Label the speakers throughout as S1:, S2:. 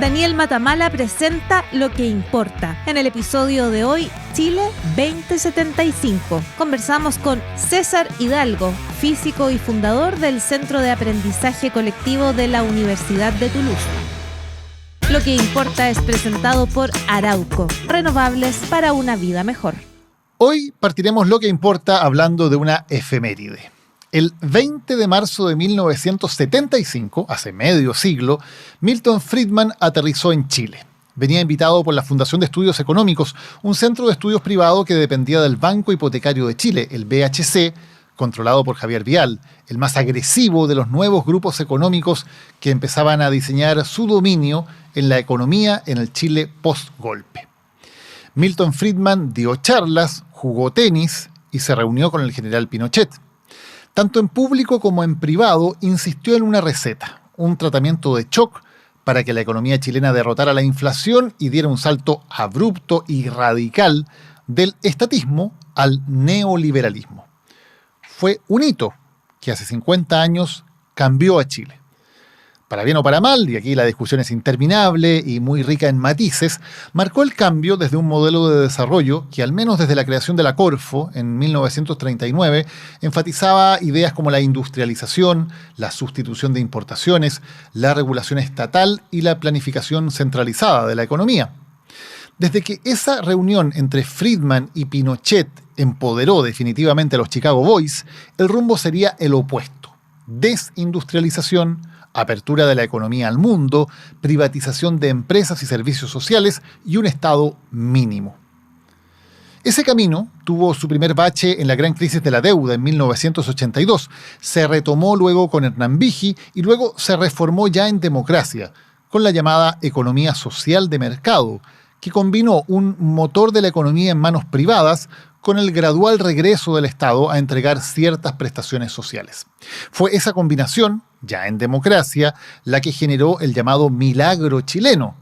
S1: Daniel Matamala presenta Lo que importa. En el episodio de hoy, Chile 2075. Conversamos con César Hidalgo, físico y fundador del Centro de Aprendizaje Colectivo de la Universidad de Toulouse. Lo que importa es presentado por Arauco, renovables para una vida mejor.
S2: Hoy partiremos Lo que importa hablando de una efeméride. El 20 de marzo de 1975, hace medio siglo, Milton Friedman aterrizó en Chile. Venía invitado por la Fundación de Estudios Económicos, un centro de estudios privado que dependía del Banco Hipotecario de Chile, el BHC, controlado por Javier Vial, el más agresivo de los nuevos grupos económicos que empezaban a diseñar su dominio en la economía en el Chile post-golpe. Milton Friedman dio charlas, jugó tenis y se reunió con el general Pinochet. Tanto en público como en privado, insistió en una receta, un tratamiento de shock para que la economía chilena derrotara la inflación y diera un salto abrupto y radical del estatismo al neoliberalismo. Fue un hito que hace 50 años cambió a Chile. Para bien o para mal, y aquí la discusión es interminable y muy rica en matices, marcó el cambio desde un modelo de desarrollo que, al menos desde la creación de la Corfo en 1939, enfatizaba ideas como la industrialización, la sustitución de importaciones, la regulación estatal y la planificación centralizada de la economía. Desde que esa reunión entre Friedman y Pinochet empoderó definitivamente a los Chicago Boys, el rumbo sería el opuesto: desindustrialización, apertura de la economía al mundo, privatización de empresas y servicios sociales y un Estado mínimo. Ese camino tuvo su primer bache en la gran crisis de la deuda en 1982, se retomó luego con Hernán Vigi y luego se reformó ya en democracia, con la llamada economía social de mercado, que combinó un motor de la economía en manos privadas con el gradual regreso del Estado a entregar ciertas prestaciones sociales. Fue esa combinación, ya en democracia, la que generó el llamado milagro chileno.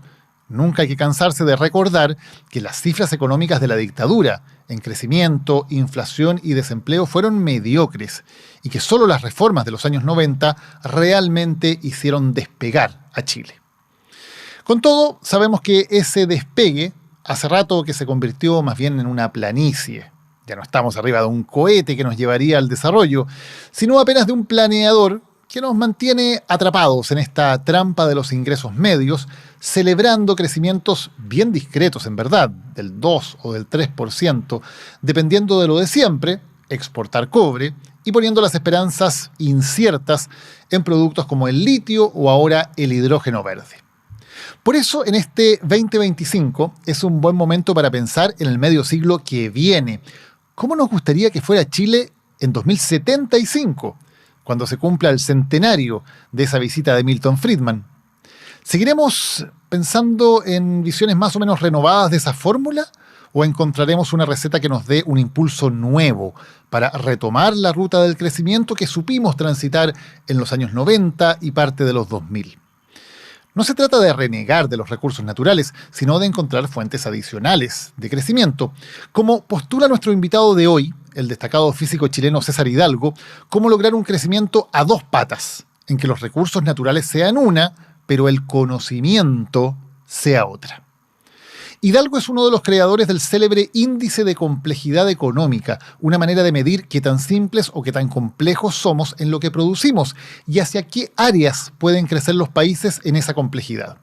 S2: Nunca hay que cansarse de recordar que las cifras económicas de la dictadura, en crecimiento, inflación y desempleo, fueron mediocres y que solo las reformas de los años 90 realmente hicieron despegar a Chile. Con todo, sabemos que ese despegue hace rato que se convirtió más bien en una planicie. Ya no estamos arriba de un cohete que nos llevaría al desarrollo, sino apenas de un planeador que nos mantiene atrapados en esta trampa de los ingresos medios, celebrando crecimientos bien discretos en verdad, del 2 o del 3%, dependiendo de lo de siempre, exportar cobre, y poniendo las esperanzas inciertas en productos como el litio o ahora el hidrógeno verde. Por eso, en este 2025 es un buen momento para pensar en el medio siglo que viene. ¿Cómo nos gustaría que fuera Chile en 2075, cuando se cumpla el centenario de esa visita de Milton Friedman? ¿Seguiremos pensando en visiones más o menos renovadas de esa fórmula? ¿O encontraremos una receta que nos dé un impulso nuevo para retomar la ruta del crecimiento que supimos transitar en los años 90 y parte de los 2000? No se trata de renegar de los recursos naturales, sino de encontrar fuentes adicionales de crecimiento. Como postula nuestro invitado de hoy, el destacado físico chileno César Hidalgo, cómo lograr un crecimiento a dos patas, en que los recursos naturales sean una, pero el conocimiento sea otra. Hidalgo es uno de los creadores del célebre índice de complejidad económica, una manera de medir qué tan simples o qué tan complejos somos en lo que producimos y hacia qué áreas pueden crecer los países en esa complejidad.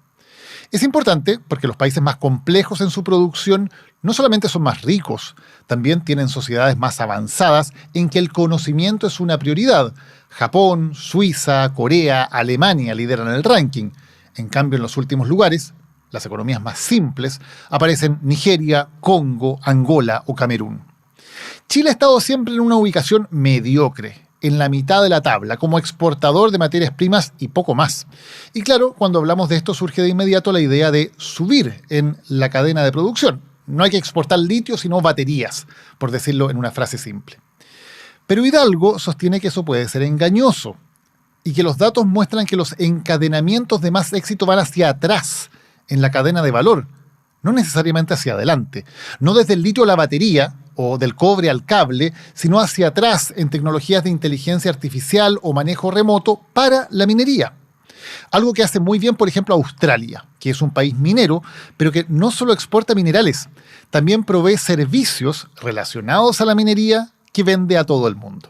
S2: Es importante porque los países más complejos en su producción no solamente son más ricos, también tienen sociedades más avanzadas en que el conocimiento es una prioridad. Japón, Suiza, Corea, Alemania lideran el ranking. En cambio, en los últimos lugares, las economías más simples, aparecen Nigeria, Congo, Angola o Camerún. Chile ha estado siempre en una ubicación mediocre, en la mitad de la tabla, como exportador de materias primas y poco más. Y claro, cuando hablamos de esto surge de inmediato la idea de subir en la cadena de producción. No hay que exportar litio, sino baterías, por decirlo en una frase simple. Pero Hidalgo sostiene que eso puede ser engañoso y que los datos muestran que los encadenamientos de más éxito van hacia atrás, en la cadena de valor, no necesariamente hacia adelante, no desde el litio a la batería o del cobre al cable, sino hacia atrás en tecnologías de inteligencia artificial o manejo remoto para la minería. Algo que hace muy bien, por ejemplo, Australia, que es un país minero, pero que no solo exporta minerales, también provee servicios relacionados a la minería que vende a todo el mundo.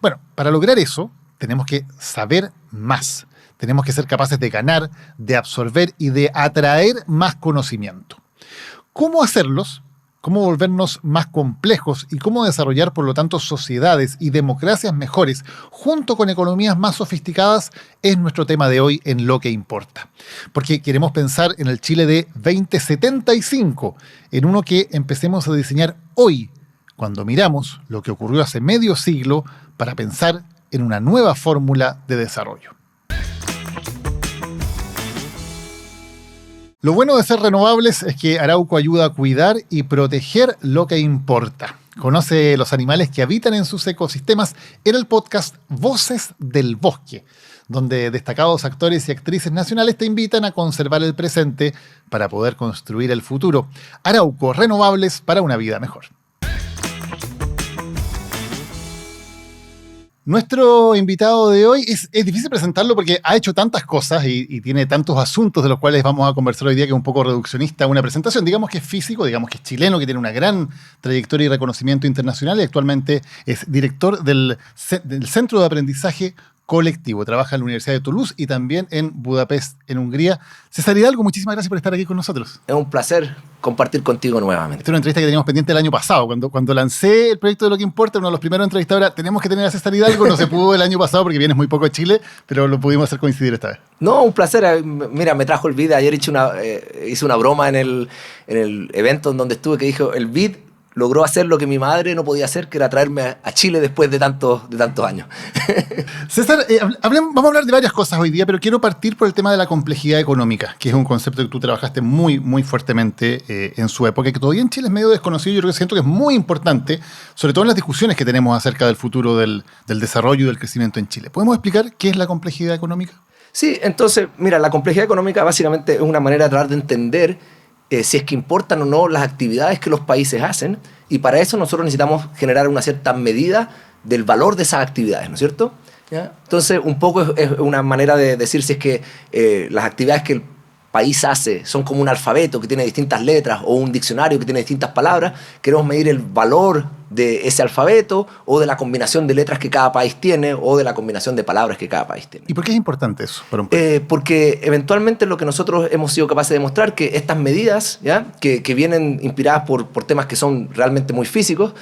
S2: Bueno, para lograr eso, tenemos que saber más. Tenemos que ser capaces de ganar, de absorber y de atraer más conocimiento. ¿Cómo hacerlos? ¿Cómo volvernos más complejos y cómo desarrollar, por lo tanto, sociedades y democracias mejores junto con economías más sofisticadas? Es nuestro tema de hoy en Lo que Importa. Porque queremos pensar en el Chile de 2075, en uno que empecemos a diseñar hoy, cuando miramos lo que ocurrió hace medio siglo para pensar en una nueva fórmula de desarrollo. Lo bueno de ser renovables es que Arauco ayuda a cuidar y proteger lo que importa. Conoce los animales que habitan en sus ecosistemas en el podcast Voces del Bosque, donde destacados actores y actrices nacionales te invitan a conservar el presente para poder construir el futuro. Arauco, renovables para una vida mejor. Nuestro invitado de hoy es difícil presentarlo porque ha hecho tantas cosas y tiene tantos asuntos de los cuales vamos a conversar hoy día que es un poco reduccionista a una presentación. Digamos que es físico, digamos que es chileno, que tiene una gran trayectoria y reconocimiento internacional y actualmente es director del Centro de Aprendizaje Colectivo. Trabaja en la Universidad de Toulouse y también en Budapest, en Hungría. César Hidalgo, muchísimas gracias por estar aquí con nosotros.
S3: Es un placer compartir contigo nuevamente.
S2: Esta es una entrevista que teníamos pendiente el año pasado. Cuando lancé el proyecto de Lo que Importa, uno de los primeros entrevistados era tenemos que tener a César Hidalgo. No se pudo el año pasado porque vienes muy poco a Chile, pero lo pudimos hacer coincidir esta vez.
S3: No, un placer. Mira, me trajo el BID. Ayer hice una broma en el evento en donde estuve que dijo el BID logró hacer lo que mi madre no podía hacer, que era traerme a Chile después de tantos años.
S2: César, vamos a hablar de varias cosas hoy día, pero quiero partir por el tema de la complejidad económica, que es un concepto que tú trabajaste muy, muy fuertemente en su época, que todavía en Chile es medio desconocido. Yo creo que siento que es muy importante, sobre todo en las discusiones que tenemos acerca del futuro del desarrollo y del crecimiento en Chile. ¿Podemos explicar qué es la complejidad económica?
S3: Sí, entonces, mira, la complejidad económica básicamente es una manera de tratar de entender si es que importan o no las actividades que los países hacen, y para eso nosotros necesitamos generar una cierta medida del valor de esas actividades, ¿no es cierto? ¿Ya? Entonces, un poco es una manera de decir si es que las actividades que el país hace son como un alfabeto que tiene distintas letras o un diccionario que tiene distintas palabras. Queremos medir el valor de ese alfabeto o de la combinación de letras que cada país tiene o de la combinación de palabras que cada país tiene.
S2: ¿Y por qué es importante eso para un país?
S3: Porque eventualmente lo que nosotros hemos sido capaces de demostrar que estas medidas, ¿ya? Que vienen inspiradas por temas que son realmente muy físicos,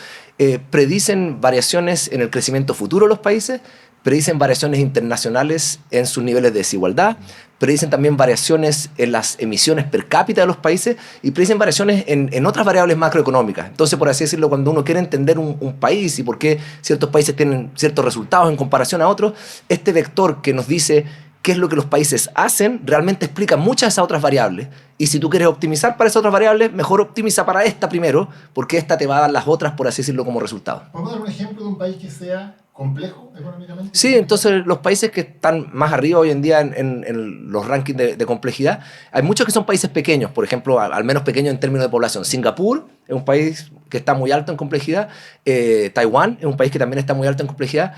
S3: predicen variaciones en el crecimiento futuro de los países, predicen variaciones internacionales en sus niveles de desigualdad, predicen también variaciones en las emisiones per cápita de los países y predicen variaciones en otras variables macroeconómicas. Entonces, por así decirlo, cuando uno quiere entender un país y por qué ciertos países tienen ciertos resultados en comparación a otros, este vector que nos dice qué es lo que los países hacen realmente explica muchas de esas otras variables. Y si tú quieres optimizar para esas otras variables, mejor optimiza para esta primero, porque esta te va a dar las otras, por así decirlo, como resultado.
S2: ¿Podemos dar un ejemplo de un país que sea complejo económicamente?
S3: Sí, entonces los países que están más arriba hoy en día en los rankings de complejidad, hay muchos que son países pequeños, por ejemplo, al menos pequeños en términos de población. Singapur es un país que está muy alto en complejidad, Taiwán es un país que también está muy alto en complejidad,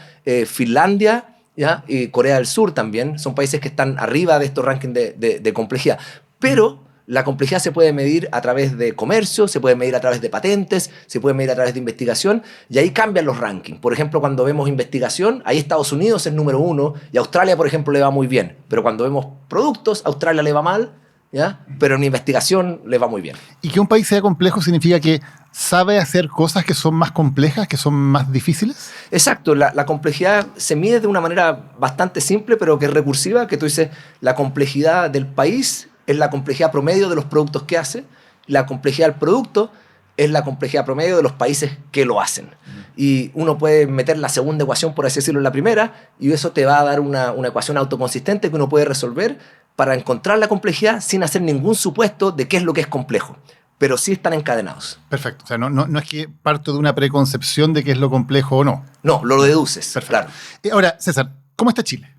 S3: Finlandia, ¿ya? Y Corea del Sur también, son países que están arriba de estos rankings de complejidad. Pero la complejidad se puede medir a través de comercio, se puede medir a través de patentes, se puede medir a través de investigación, y ahí cambian los rankings. Por ejemplo, cuando vemos investigación, ahí Estados Unidos es número 1, y Australia, por ejemplo, le va muy bien. Pero cuando vemos productos, Australia le va mal, ¿ya? Pero en investigación le va muy bien.
S2: ¿Y que un país sea complejo significa que sabe hacer cosas que son más complejas, que son más difíciles?
S3: Exacto, la complejidad se mide de una manera bastante simple, pero que es recursiva, que tú dices, la complejidad del país es la complejidad promedio de los productos que hace, la complejidad del producto es la complejidad promedio de los países que lo hacen. Y uno puede meter la segunda ecuación, por así decirlo, en la primera, y eso te va a dar una ecuación autoconsistente que uno puede resolver para encontrar la complejidad sin hacer ningún supuesto de qué es lo que es complejo. Pero sí están encadenados.
S2: Perfecto. O sea, no es que parto de una preconcepción de qué es lo complejo o no.
S3: No, lo deduces.
S2: Perfecto.
S3: Claro.
S2: Ahora, César, ¿cómo está Chile?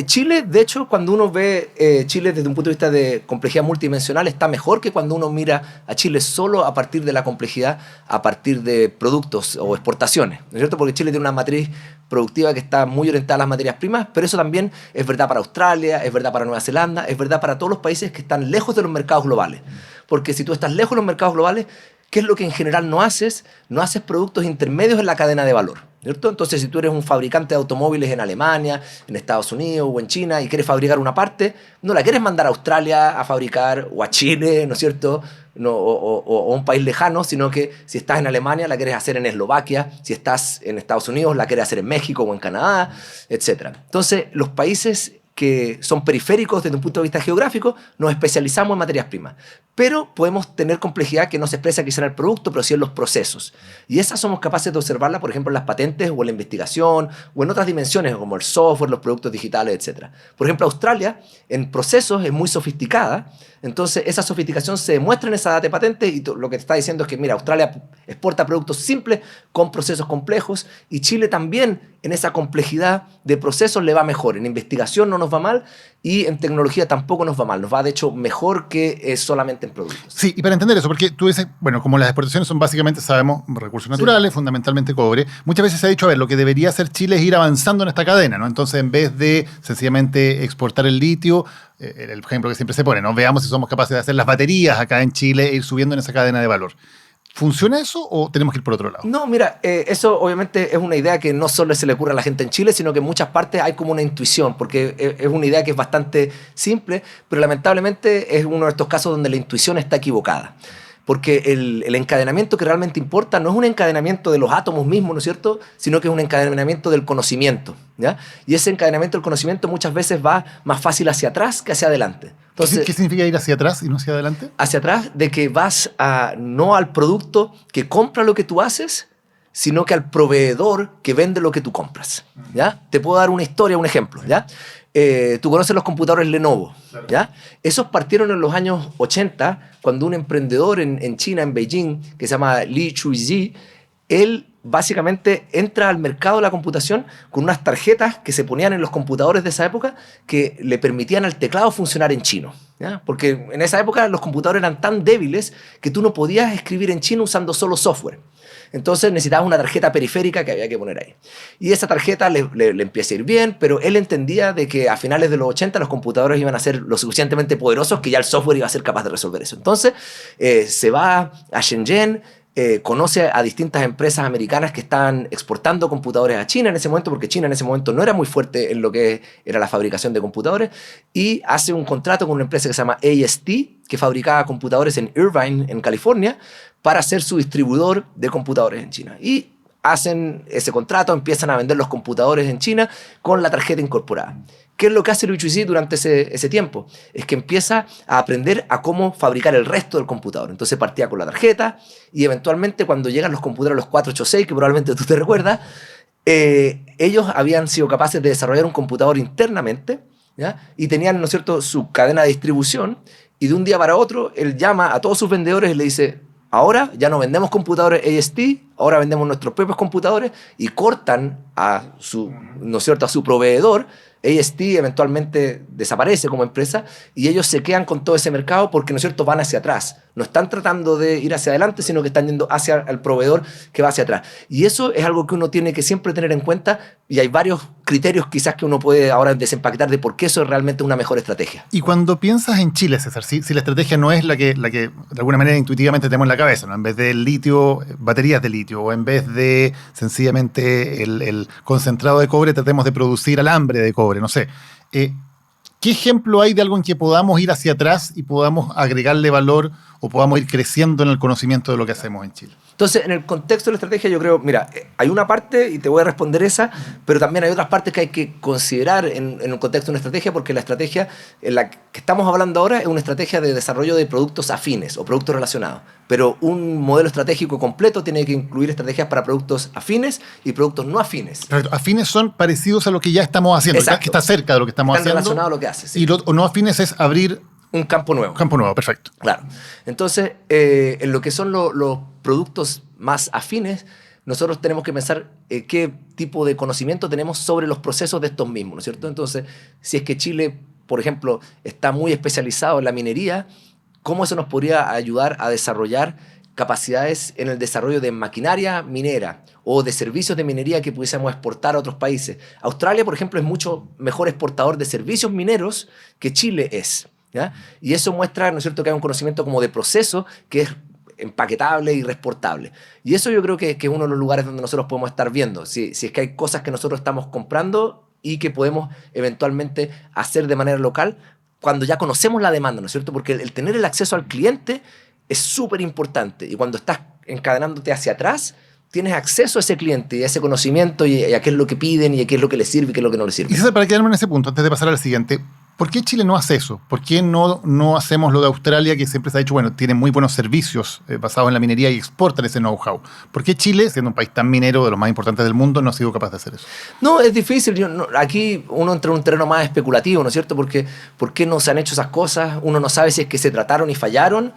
S3: Chile, de hecho, cuando uno ve Chile desde un punto de vista de complejidad multidimensional, está mejor que cuando uno mira a Chile solo a partir de la complejidad, a partir de productos o exportaciones, ¿no es cierto? Porque Chile tiene una matriz productiva que está muy orientada a las materias primas, pero eso también es verdad para Australia, es verdad para Nueva Zelanda, es verdad para todos los países que están lejos de los mercados globales. Porque si tú estás lejos de los mercados globales, ¿qué es lo que en general no haces? No haces productos intermedios en la cadena de valor, ¿cierto? Entonces, si tú eres un fabricante de automóviles en Alemania, en Estados Unidos o en China y quieres fabricar una parte, no la quieres mandar a Australia a fabricar o a Chile, ¿no es cierto? No, o a un país lejano, sino que si estás en Alemania la quieres hacer en Eslovaquia, si estás en Estados Unidos la quieres hacer en México o en Canadá, etc. Entonces, los países que son periféricos desde un punto de vista geográfico, nos especializamos en materias primas. Pero podemos tener complejidad que no se expresa quizá en el producto, pero sí en los procesos. Y esas somos capaces de observarla, por ejemplo, en las patentes o en la investigación o en otras dimensiones, como el software, los productos digitales, etc. Por ejemplo, Australia, en procesos, es muy sofisticada. Entonces, esa sofisticación se demuestra en esa data de patentes y lo que te está diciendo es que, mira, Australia exporta productos simples con procesos complejos y Chile también en esa complejidad de procesos le va mejor. En investigación no nos va mal y en tecnología tampoco nos va mal. Nos va, de hecho, mejor que solamente en productos.
S2: Sí, y para entender eso, porque tú dices, bueno, como las exportaciones son básicamente, sabemos, recursos naturales, fundamentalmente cobre, muchas veces se ha dicho, a ver, lo que debería hacer Chile es ir avanzando en esta cadena, ¿no? Entonces, en vez de sencillamente exportar el litio, el ejemplo que siempre se pone, ¿no? Veamos si somos capaces de hacer las baterías acá en Chile e ir subiendo en esa cadena de valor. ¿Funciona eso o tenemos que ir por otro lado?
S3: No, mira, eso obviamente es una idea que no solo se le ocurre a la gente en Chile, sino que en muchas partes hay como una intuición, porque es una idea que es bastante simple, pero lamentablemente es uno de estos casos donde la intuición está equivocada. Porque el encadenamiento que realmente importa no es un encadenamiento de los átomos mismos, ¿no es cierto?, sino que es un encadenamiento del conocimiento, ¿ya? Y ese encadenamiento del conocimiento muchas veces va más fácil hacia atrás que hacia adelante. Entonces,
S2: ¿qué significa ir hacia atrás y no hacia adelante?
S3: Hacia atrás de que vas no al producto que compra lo que tú haces, sino que al proveedor que vende lo que tú compras, ¿ya? Te puedo dar una historia, un ejemplo, ¿ya? Tú conoces los computadores Lenovo, ¿ya? Esos partieron en los años 80, cuando un emprendedor en China, en Beijing, que se llama Li Chuizi, él básicamente entra al mercado de la computación con unas tarjetas que se ponían en los computadores de esa época que le permitían al teclado funcionar en chino, ¿ya? Porque en esa época los computadores eran tan débiles que tú no podías escribir en chino usando solo software. Entonces necesitabas una tarjeta periférica que había que poner ahí. Y esa tarjeta le empieza a ir bien, pero él entendía de que a finales de los 80 los computadores iban a ser lo suficientemente poderosos que ya el software iba a ser capaz de resolver eso. Entonces se va a Shenzhen, conoce a distintas empresas americanas que estaban exportando computadores a China en ese momento, porque China en ese momento no era muy fuerte en lo que era la fabricación de computadores, y hace un contrato con una empresa que se llama AST, que fabricaba computadores en Irvine, en California, para ser su distribuidor de computadores en China. Y hacen ese contrato, empiezan a vender los computadores en China con la tarjeta incorporada. ¿Qué es lo que hace Liu Chuizi durante ese tiempo? Es que empieza a aprender a cómo fabricar el resto del computador. Entonces partía con la tarjeta y eventualmente cuando llegan los computadores, los 486, que probablemente tú te recuerdas, ellos habían sido capaces de desarrollar un computador internamente, ¿ya? Y tenían, ¿no es cierto?, su cadena de distribución, y de un día para otro él llama a todos sus vendedores y le dice: ahora ya no vendemos computadores AST, ahora vendemos nuestros propios computadores, y cortan a su, ¿no es cierto?, a su proveedor. AST eventualmente desaparece como empresa y ellos se quedan con todo ese mercado porque, ¿no es cierto?, van hacia atrás. No están tratando de ir hacia adelante, sino que están yendo hacia el proveedor que va hacia atrás. Y eso es algo que uno tiene que siempre tener en cuenta, y hay varios criterios quizás que uno puede ahora desempaquetar de por qué eso es realmente una mejor estrategia.
S2: Y cuando piensas en Chile, César, si la estrategia no es la que de alguna manera intuitivamente tenemos en la cabeza, ¿no? En vez del litio, baterías de litio, o en vez de sencillamente el concentrado de cobre, tratemos de producir alambre de cobre, no sé. ¿Qué ejemplo hay de algo en que podamos ir hacia atrás y podamos agregarle valor o podamos ir creciendo en el conocimiento de lo que hacemos en Chile?
S3: Entonces, en el contexto de la estrategia, yo creo, mira, hay una parte, y te voy a responder esa, pero también hay otras partes que hay que considerar en el contexto de una estrategia, porque la estrategia en la que estamos hablando ahora es una estrategia de desarrollo de productos afines o productos relacionados. Pero un modelo estratégico completo tiene que incluir estrategias para productos afines y productos no afines.
S2: Perfecto. Afines son parecidos a lo que ya estamos haciendo, que está cerca de lo que estamos haciendo.
S3: Están relacionados a lo que haces. Sí.
S2: Y lo no afines es abrir
S3: un campo nuevo.
S2: Campo nuevo, perfecto.
S3: Claro. Entonces, en lo que son los productos más afines, nosotros tenemos que pensar qué tipo de conocimiento tenemos sobre los procesos de estos mismos, ¿no es cierto? Entonces, si es que Chile, por ejemplo, está muy especializado en la minería, ¿cómo eso nos podría ayudar a desarrollar capacidades en el desarrollo de maquinaria minera o de servicios de minería que pudiésemos exportar a otros países? Australia, por ejemplo, es mucho mejor exportador de servicios mineros que Chile es, ¿ya? Y eso muestra, ¿no es cierto?, que hay un conocimiento como de proceso que es empaquetable y reexportable. Y eso yo creo que es uno de los lugares donde nosotros podemos estar viendo. Si es que hay cosas que nosotros estamos comprando y que podemos eventualmente hacer de manera local cuando ya conocemos la demanda, ¿no es cierto? Porque el tener el acceso al cliente es súper importante. Y cuando estás encadenándote hacia atrás, tienes acceso a ese cliente y a ese conocimiento y a qué es lo que piden y a qué es lo que les sirve y qué es lo que no les sirve.
S2: Y César, para quedarme en ese punto, antes de pasar al siguiente, ¿por qué Chile no hace eso? ¿Por qué no hacemos lo de Australia, que siempre se ha dicho, bueno, tiene muy buenos servicios basados en la minería y exportan ese know-how? ¿Por qué Chile, siendo un país tan minero, de los más importantes del mundo, no ha sido capaz de hacer eso?
S3: No, es difícil. Aquí uno entra en un terreno más especulativo, ¿no es cierto? Porque ¿por qué no se han hecho esas cosas? Uno no sabe si es que se trataron y fallaron.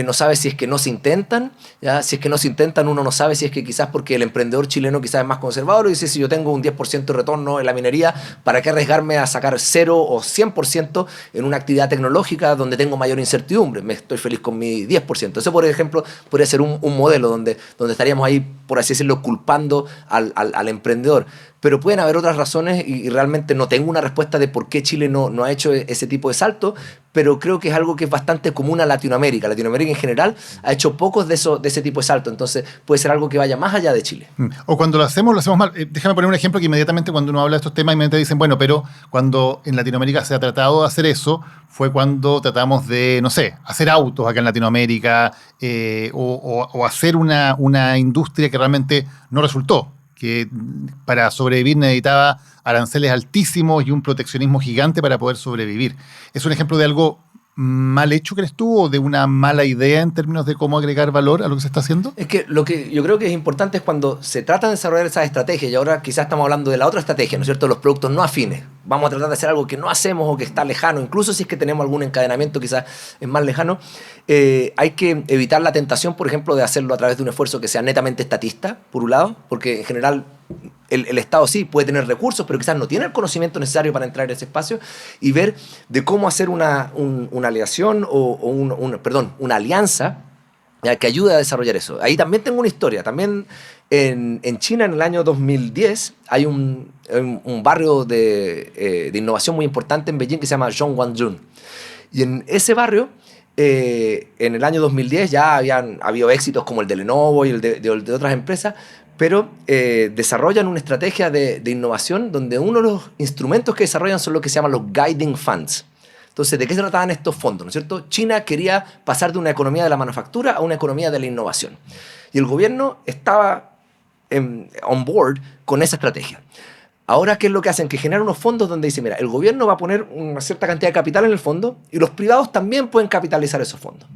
S3: No sabe si es que no se intentan, ¿ya? Si es que no se intentan, uno no sabe si es que quizás porque el emprendedor chileno quizás es más conservador y dice, si yo tengo un 10% de retorno en la minería, ¿para qué arriesgarme a sacar 0 o 100% en una actividad tecnológica donde tengo mayor incertidumbre? Me estoy feliz con mi 10%. Eso, por ejemplo, podría ser un modelo donde estaríamos ahí, por así decirlo, culpando al emprendedor. Pero pueden haber otras razones y realmente no tengo una respuesta de por qué Chile no ha hecho ese tipo de salto, pero creo que es algo que es bastante común a Latinoamérica. Latinoamérica en general ha hecho pocos de ese tipo de salto, entonces puede ser algo que vaya más allá de Chile.
S2: O cuando lo hacemos mal. Déjame poner un ejemplo que inmediatamente cuando uno habla de estos temas, inmediatamente dicen, bueno, pero cuando en Latinoamérica se ha tratado de hacer eso, fue cuando tratamos de, no sé, hacer autos acá en Latinoamérica o hacer una industria que realmente no resultó, que para sobrevivir necesitaba aranceles altísimos y un proteccionismo gigante para poder sobrevivir. ¿Es un ejemplo de algo mal hecho, crees tú, o de una mala idea en términos de cómo agregar valor a lo que se está haciendo?
S3: Es que lo que yo creo que es importante es cuando se trata de desarrollar esas estrategias, y ahora quizás estamos hablando de la otra estrategia, ¿no es cierto?, los productos no afines. Vamos a tratar de hacer algo que no hacemos o que está lejano, incluso si es que tenemos algún encadenamiento quizás es más lejano. Hay que evitar la tentación, por ejemplo, de hacerlo a través de un esfuerzo que sea netamente estatista, por un lado, porque en general el Estado sí puede tener recursos, pero quizás no tiene el conocimiento necesario para entrar en ese espacio, y ver de cómo hacer una aleación una alianza, ¿ya?, que ayude a desarrollar eso. Ahí también tengo una historia. También en China, en el año 2010, hay un barrio de innovación muy importante en Beijing que se llama Zhongguanzhou. Y en ese barrio, en el año 2010 ya habían habido éxitos como el de Lenovo y el de otras empresas, pero desarrollan una estrategia de innovación donde uno de los instrumentos que desarrollan son lo que se llaman los guiding funds. Entonces, ¿de qué se trataban estos fondos? ¿No es cierto? China quería pasar de una economía de la manufactura a una economía de la innovación. Y el gobierno estaba on board con esa estrategia. Ahora, ¿qué es lo que hacen? Que generan unos fondos donde dicen, mira, el gobierno va a poner una cierta cantidad de capital en el fondo y los privados también pueden capitalizar esos fondos,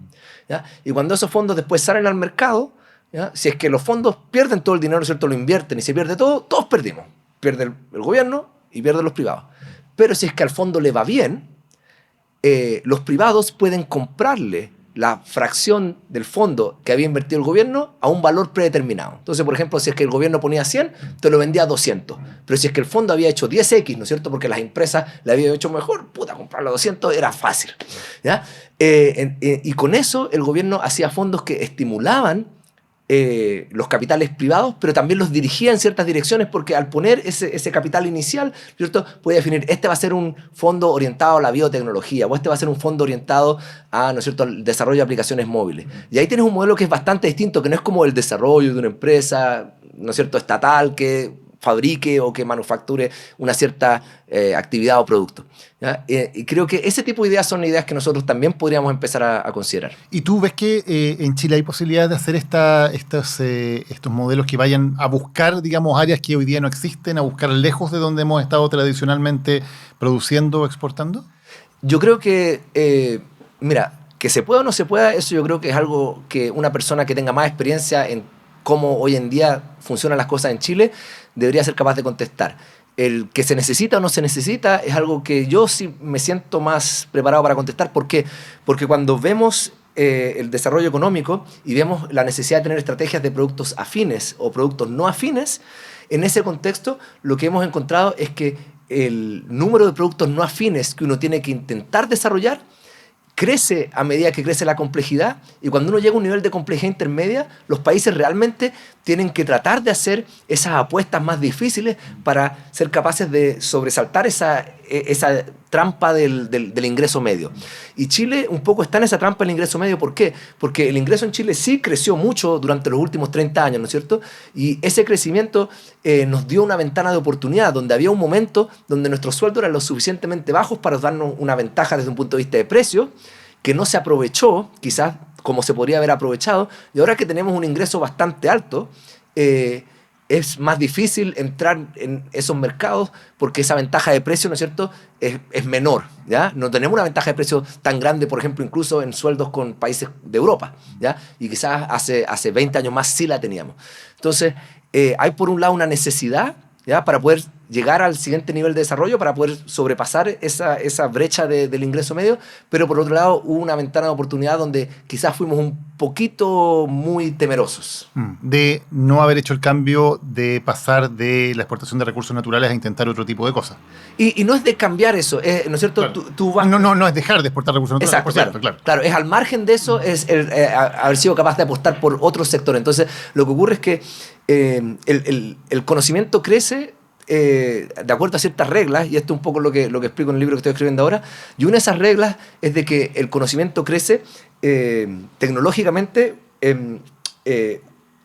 S3: ¿ya? Y cuando esos fondos después salen al mercado, ¿ya?, si es que los fondos pierden todo el dinero, ¿cierto?, lo invierten y se pierde todo, todos perdimos. Pierde el gobierno y pierden los privados. Pero si es que al fondo le va bien, los privados pueden comprarle la fracción del fondo que había invertido el gobierno a un valor predeterminado. Entonces, por ejemplo, si es que el gobierno ponía 100, te lo vendía a 200. Pero si es que el fondo había hecho 10x, ¿no es cierto?, porque las empresas le habían hecho mejor, comprarlo a 200 era fácil, ¿ya? Y con eso el gobierno hacía fondos que estimulaban los capitales privados, pero también los dirigía en ciertas direcciones, porque al poner ese capital inicial, ¿cierto?, puede definir, este va a ser un fondo orientado a la biotecnología, o este va a ser un fondo orientado a, ¿no es cierto?, al desarrollo de aplicaciones móviles. Y ahí tienes un modelo que es bastante distinto, que no es como el desarrollo de una empresa, ¿no es cierto?, estatal que fabrique o que manufacture una cierta actividad o producto, ¿ya? Y creo que ese tipo de ideas son ideas que nosotros también podríamos empezar a considerar.
S2: ¿Y tú ves que en Chile hay posibilidades de hacer estos modelos que vayan a buscar, digamos, áreas que hoy día no existen, a buscar lejos de donde hemos estado tradicionalmente produciendo o exportando?
S3: Yo creo que, mira, que se pueda o no se pueda, eso yo creo que es algo que una persona que tenga más experiencia en cómo hoy en día funcionan las cosas en Chile debería ser capaz de contestar. El que se necesita o no se necesita es algo que yo sí me siento más preparado para contestar. ¿Por qué? Porque cuando vemos el desarrollo económico y vemos la necesidad de tener estrategias de productos afines o productos no afines, en ese contexto lo que hemos encontrado es que el número de productos no afines que uno tiene que intentar desarrollar crece a medida que crece la complejidad, y cuando uno llega a un nivel de complejidad intermedia, los países realmente tienen que tratar de hacer esas apuestas más difíciles para ser capaces de sobresaltar esa trampa del ingreso medio. Y Chile un poco está en esa trampa del ingreso medio. ¿Por qué? Porque el ingreso en Chile sí creció mucho durante los últimos 30 años, ¿no es cierto? Y ese crecimiento nos dio una ventana de oportunidad, donde había un momento donde nuestros sueldos eran lo suficientemente bajos para darnos una ventaja desde un punto de vista de precio, que no se aprovechó, quizás como se podría haber aprovechado, y ahora que tenemos un ingreso bastante alto, es más difícil entrar en esos mercados porque esa ventaja de precio, ¿no es cierto?, es menor, ¿ya? No tenemos una ventaja de precio tan grande, por ejemplo, incluso en sueldos con países de Europa, ¿ya? Y quizás hace 20 años más sí la teníamos. Entonces, hay por un lado una necesidad, ¿ya?, para poder llegar al siguiente nivel de desarrollo, para poder sobrepasar esa brecha del ingreso medio, pero por otro lado hubo una ventana de oportunidad donde quizás fuimos un poquito muy temerosos.
S2: De no haber hecho el cambio de pasar de la exportación de recursos naturales a intentar otro tipo de cosas.
S3: Y no es de cambiar eso, ¿no es cierto?
S2: Claro.
S3: Tú vas...
S2: No es dejar de exportar recursos naturales.
S3: Exacto,
S2: por cierto,
S3: claro, es al margen de eso, es haber sido capaz de apostar por otro sector. Entonces, lo que ocurre es que el conocimiento crece de acuerdo a ciertas reglas, y esto es un poco lo que explico en el libro que estoy escribiendo ahora, y una de esas reglas es de que el conocimiento crece tecnológicamente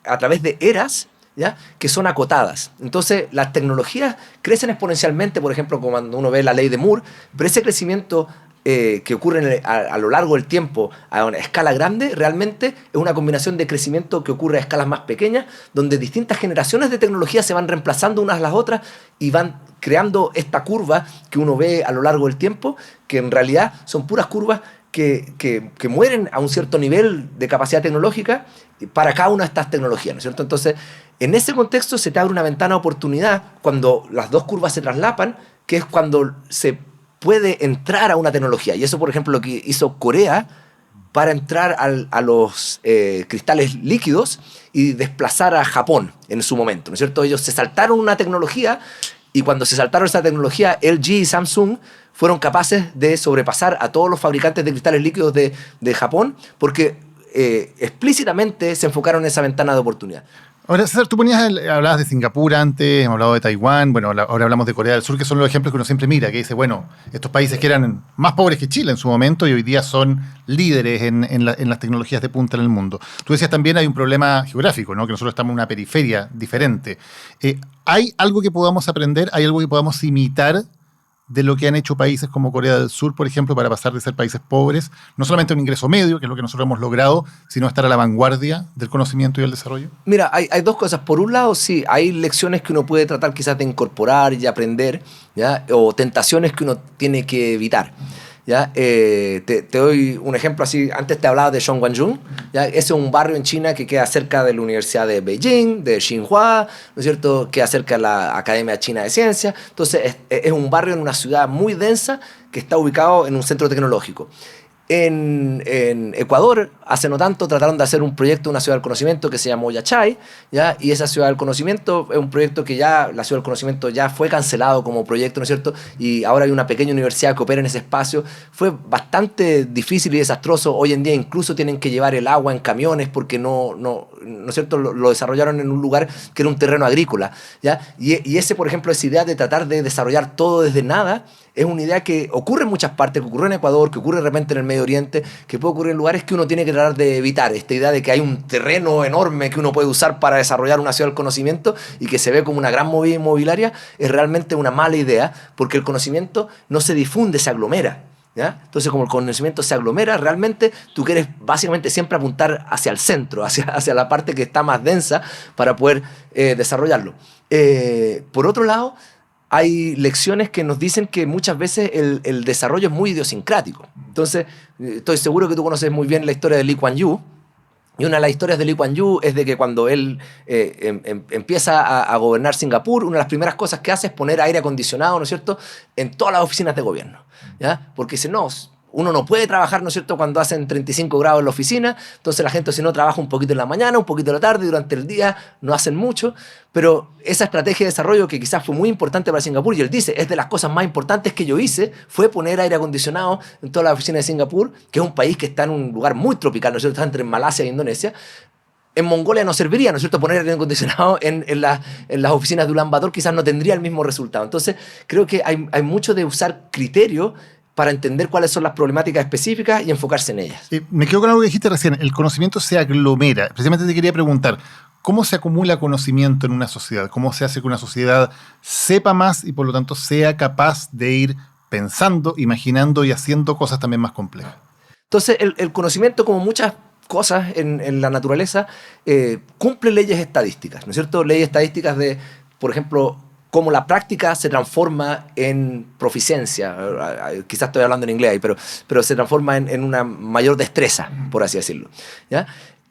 S3: a través de eras, ¿ya?, que son acotadas. Entonces, las tecnologías crecen exponencialmente, por ejemplo, cuando uno ve la ley de Moore, pero ese crecimiento que ocurre a lo largo del tiempo a una escala grande, realmente es una combinación de crecimiento que ocurre a escalas más pequeñas, donde distintas generaciones de tecnología se van reemplazando unas a las otras y van creando esta curva que uno ve a lo largo del tiempo, que en realidad son puras curvas que mueren a un cierto nivel de capacidad tecnológica para cada una de estas tecnologías, ¿no es cierto? Entonces, en ese contexto se te abre una ventana de oportunidad cuando las dos curvas se traslapan, que es cuando se puede entrar a una tecnología. Y eso, por ejemplo, lo que hizo Corea para entrar a los cristales líquidos y desplazar a Japón en su momento, ¿no es cierto? Ellos se saltaron una tecnología, y cuando se saltaron esa tecnología, LG y Samsung fueron capaces de sobrepasar a todos los fabricantes de cristales líquidos de Japón, porque explícitamente se enfocaron en esa ventana de oportunidad.
S2: Ahora, César, tú hablabas de Singapur antes, hemos hablado de Taiwán, bueno, ahora hablamos de Corea del Sur, que son los ejemplos que uno siempre mira, que dice, bueno, estos países que eran más pobres que Chile en su momento y hoy día son líderes en las tecnologías de punta en el mundo. Tú decías también hay un problema geográfico, ¿no?, que nosotros estamos en una periferia diferente. ¿Hay algo que podamos aprender, hay algo que podamos imitar de lo que han hecho países como Corea del Sur, por ejemplo, para pasar de ser países pobres, no solamente un ingreso medio, que es lo que nosotros hemos logrado, sino estar a la vanguardia del conocimiento y el desarrollo?
S3: Mira, hay dos cosas. Por un lado, sí, hay lecciones que uno puede tratar quizás de incorporar y aprender, ¿ya?, o tentaciones que uno tiene que evitar, ¿ya? Te doy un ejemplo así. Antes te hablaba de Zhongguancun, ¿ya? Ese es un barrio en China que queda cerca de la Universidad de Beijing, de Tsinghua, ¿no es cierto?, queda cerca de la Academia China de Ciencias. Entonces es un barrio en una ciudad muy densa que está ubicado en un centro tecnológico. En Ecuador, hace no tanto, trataron de hacer un proyecto de una ciudad del conocimiento que se llamó Yachay, ¿ya? Y esa ciudad del conocimiento es un proyecto que ya, la ciudad del conocimiento ya fue cancelado como proyecto, ¿no es cierto? Y ahora hay una pequeña universidad que opera en ese espacio. Fue bastante difícil y desastroso. Hoy en día incluso tienen que llevar el agua en camiones porque ¿no es cierto?, lo desarrollaron en un lugar que era un terreno agrícola, ¿ya? Y ese, por ejemplo, esa idea de tratar de desarrollar todo desde nada, es una idea que ocurre en muchas partes, que ocurre en Ecuador, que ocurre de repente en el Medio Oriente, que puede ocurrir en lugares que uno tiene que tratar de evitar. Esta idea de que hay un terreno enorme que uno puede usar para desarrollar una ciudad del conocimiento y que se ve como una gran movida inmobiliaria, es realmente una mala idea, porque el conocimiento no se difunde, se aglomera, ¿ya? Entonces, como el conocimiento se aglomera, realmente tú quieres básicamente siempre apuntar hacia el centro, hacia la parte que está más densa para poder desarrollarlo. Por otro lado, hay lecciones que nos dicen que muchas veces el desarrollo es muy idiosincrático. Entonces, estoy seguro que tú conoces muy bien la historia de Lee Kuan Yew. Y una de las historias de Lee Kuan Yew es de que cuando él empieza a gobernar Singapur, una de las primeras cosas que hace es poner aire acondicionado, ¿no es cierto?, en todas las oficinas de gobierno, ¿ya? Porque dice, no, uno no puede trabajar, ¿no es cierto?, cuando hacen 35 grados en la oficina, entonces la gente si no trabaja un poquito en la mañana, un poquito en la tarde, durante el día no hacen mucho, pero esa estrategia de desarrollo que quizás fue muy importante para Singapur, y él dice, es de las cosas más importantes que yo hice, fue poner aire acondicionado en todas las oficinas de Singapur, que es un país que está en un lugar muy tropical, ¿no es cierto?, está entre Malasia e Indonesia. En Mongolia no serviría, ¿no es cierto?, poner aire acondicionado en las oficinas de Ulan Bator, quizás no tendría el mismo resultado. Entonces, creo que hay mucho de usar criterio para entender cuáles son las problemáticas específicas y enfocarse en ellas.
S2: Me quedo con algo que dijiste recién, el conocimiento se aglomera. Precisamente te quería preguntar, ¿cómo se acumula conocimiento en una sociedad? ¿Cómo se hace que una sociedad sepa más y por lo tanto sea capaz de ir pensando, imaginando y haciendo cosas también más complejas?
S3: Entonces, el conocimiento, como muchas cosas en la naturaleza, cumple leyes estadísticas, ¿no es cierto? Leyes estadísticas de, por ejemplo, cómo la práctica se transforma en proficiencia. Quizás estoy hablando en inglés ahí, pero se transforma en una mayor destreza, por así decirlo, ¿ya?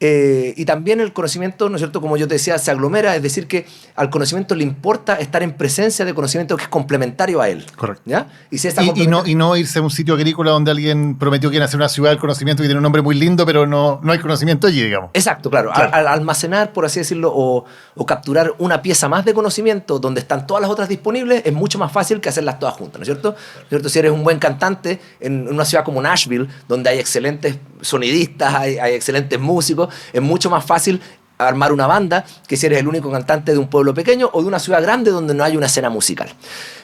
S3: Y también el conocimiento, ¿no es cierto?, como yo te decía, se aglomera, es decir, que al conocimiento le importa estar en presencia de conocimiento que es complementario a él.
S2: Correcto.
S3: ¿Ya?
S2: Y no irse a un sitio agrícola donde alguien prometió que iba a hacer una ciudad del conocimiento y tiene un nombre muy lindo, pero no hay conocimiento allí, digamos.
S3: Exacto, claro. Al almacenar, por así decirlo, o capturar una pieza más de conocimiento donde están todas las otras disponibles, es mucho más fácil que hacerlas todas juntas, ¿no es cierto? ¿No es cierto? Si eres un buen cantante en una ciudad como Nashville, donde hay excelentes sonidistas, hay excelentes músicos, es mucho más fácil armar una banda que si eres el único cantante de un pueblo pequeño o de una ciudad grande donde no hay una escena musical.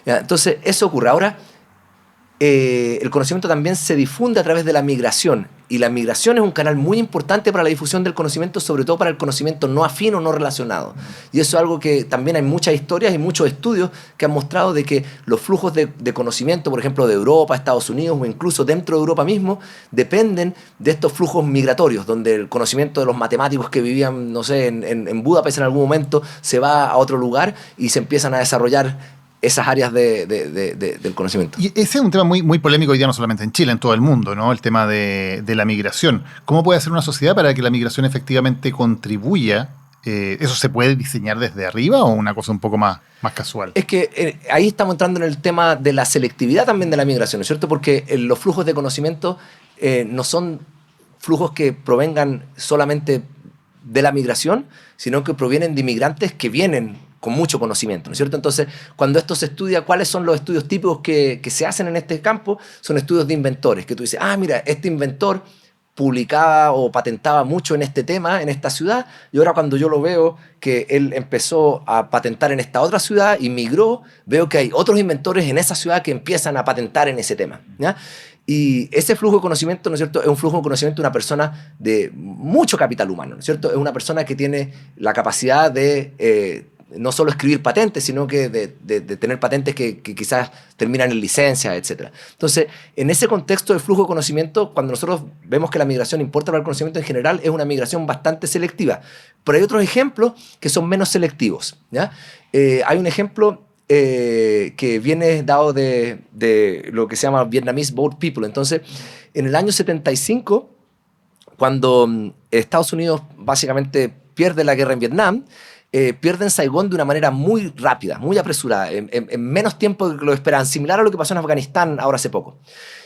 S3: ¿Ya? Entonces, eso ocurre. Ahora, el conocimiento también se difunde a través de la migración, y la migración es un canal muy importante para la difusión del conocimiento, sobre todo para el conocimiento no afín o no relacionado. Y eso es algo que también hay muchas historias y muchos estudios que han mostrado de que los flujos de conocimiento, por ejemplo, de Europa, Estados Unidos o incluso dentro de Europa mismo, dependen de estos flujos migratorios, donde el conocimiento de los matemáticos que vivían, no sé, en Budapest en algún momento se va a otro lugar y se empiezan a desarrollar esas áreas del conocimiento.
S2: Y ese es un tema muy, muy polémico hoy día, no solamente en Chile, en todo el mundo, ¿no? El tema de la migración. ¿Cómo puede hacer una sociedad para que la migración efectivamente contribuya? ¿Eso se puede diseñar desde arriba o una cosa un poco más casual?
S3: Es que ahí estamos entrando en el tema de la selectividad también de la migración, ¿no es cierto? Porque los flujos de conocimiento no son flujos que provengan solamente de la migración, sino que provienen de inmigrantes que vienen con mucho conocimiento, ¿no es cierto? Entonces, cuando esto se estudia, ¿cuáles son los estudios típicos que se hacen en este campo? Son estudios de inventores, que tú dices, mira, este inventor publicaba o patentaba mucho en este tema, en esta ciudad, y ahora cuando yo lo veo que él empezó a patentar en esta otra ciudad y migró, veo que hay otros inventores en esa ciudad que empiezan a patentar en ese tema, ¿ya? Y ese flujo de conocimiento, ¿no es cierto?, es un flujo de conocimiento de una persona de mucho capital humano, ¿no es cierto? Es una persona que tiene la capacidad de no solo escribir patentes, sino que de tener patentes que quizás terminan en licencias, etc. Entonces, en ese contexto de flujo de conocimiento, cuando nosotros vemos que la migración importa para el conocimiento en general, es una migración bastante selectiva. Pero hay otros ejemplos que son menos selectivos, ¿ya? Hay un ejemplo que viene dado de lo que se llama Vietnamese Boat People. Entonces, en el año 75, cuando Estados Unidos básicamente pierde la guerra en Vietnam, pierden Saigón de una manera muy rápida, muy apresurada, en menos tiempo de lo esperaban, similar a lo que pasó en Afganistán ahora hace poco.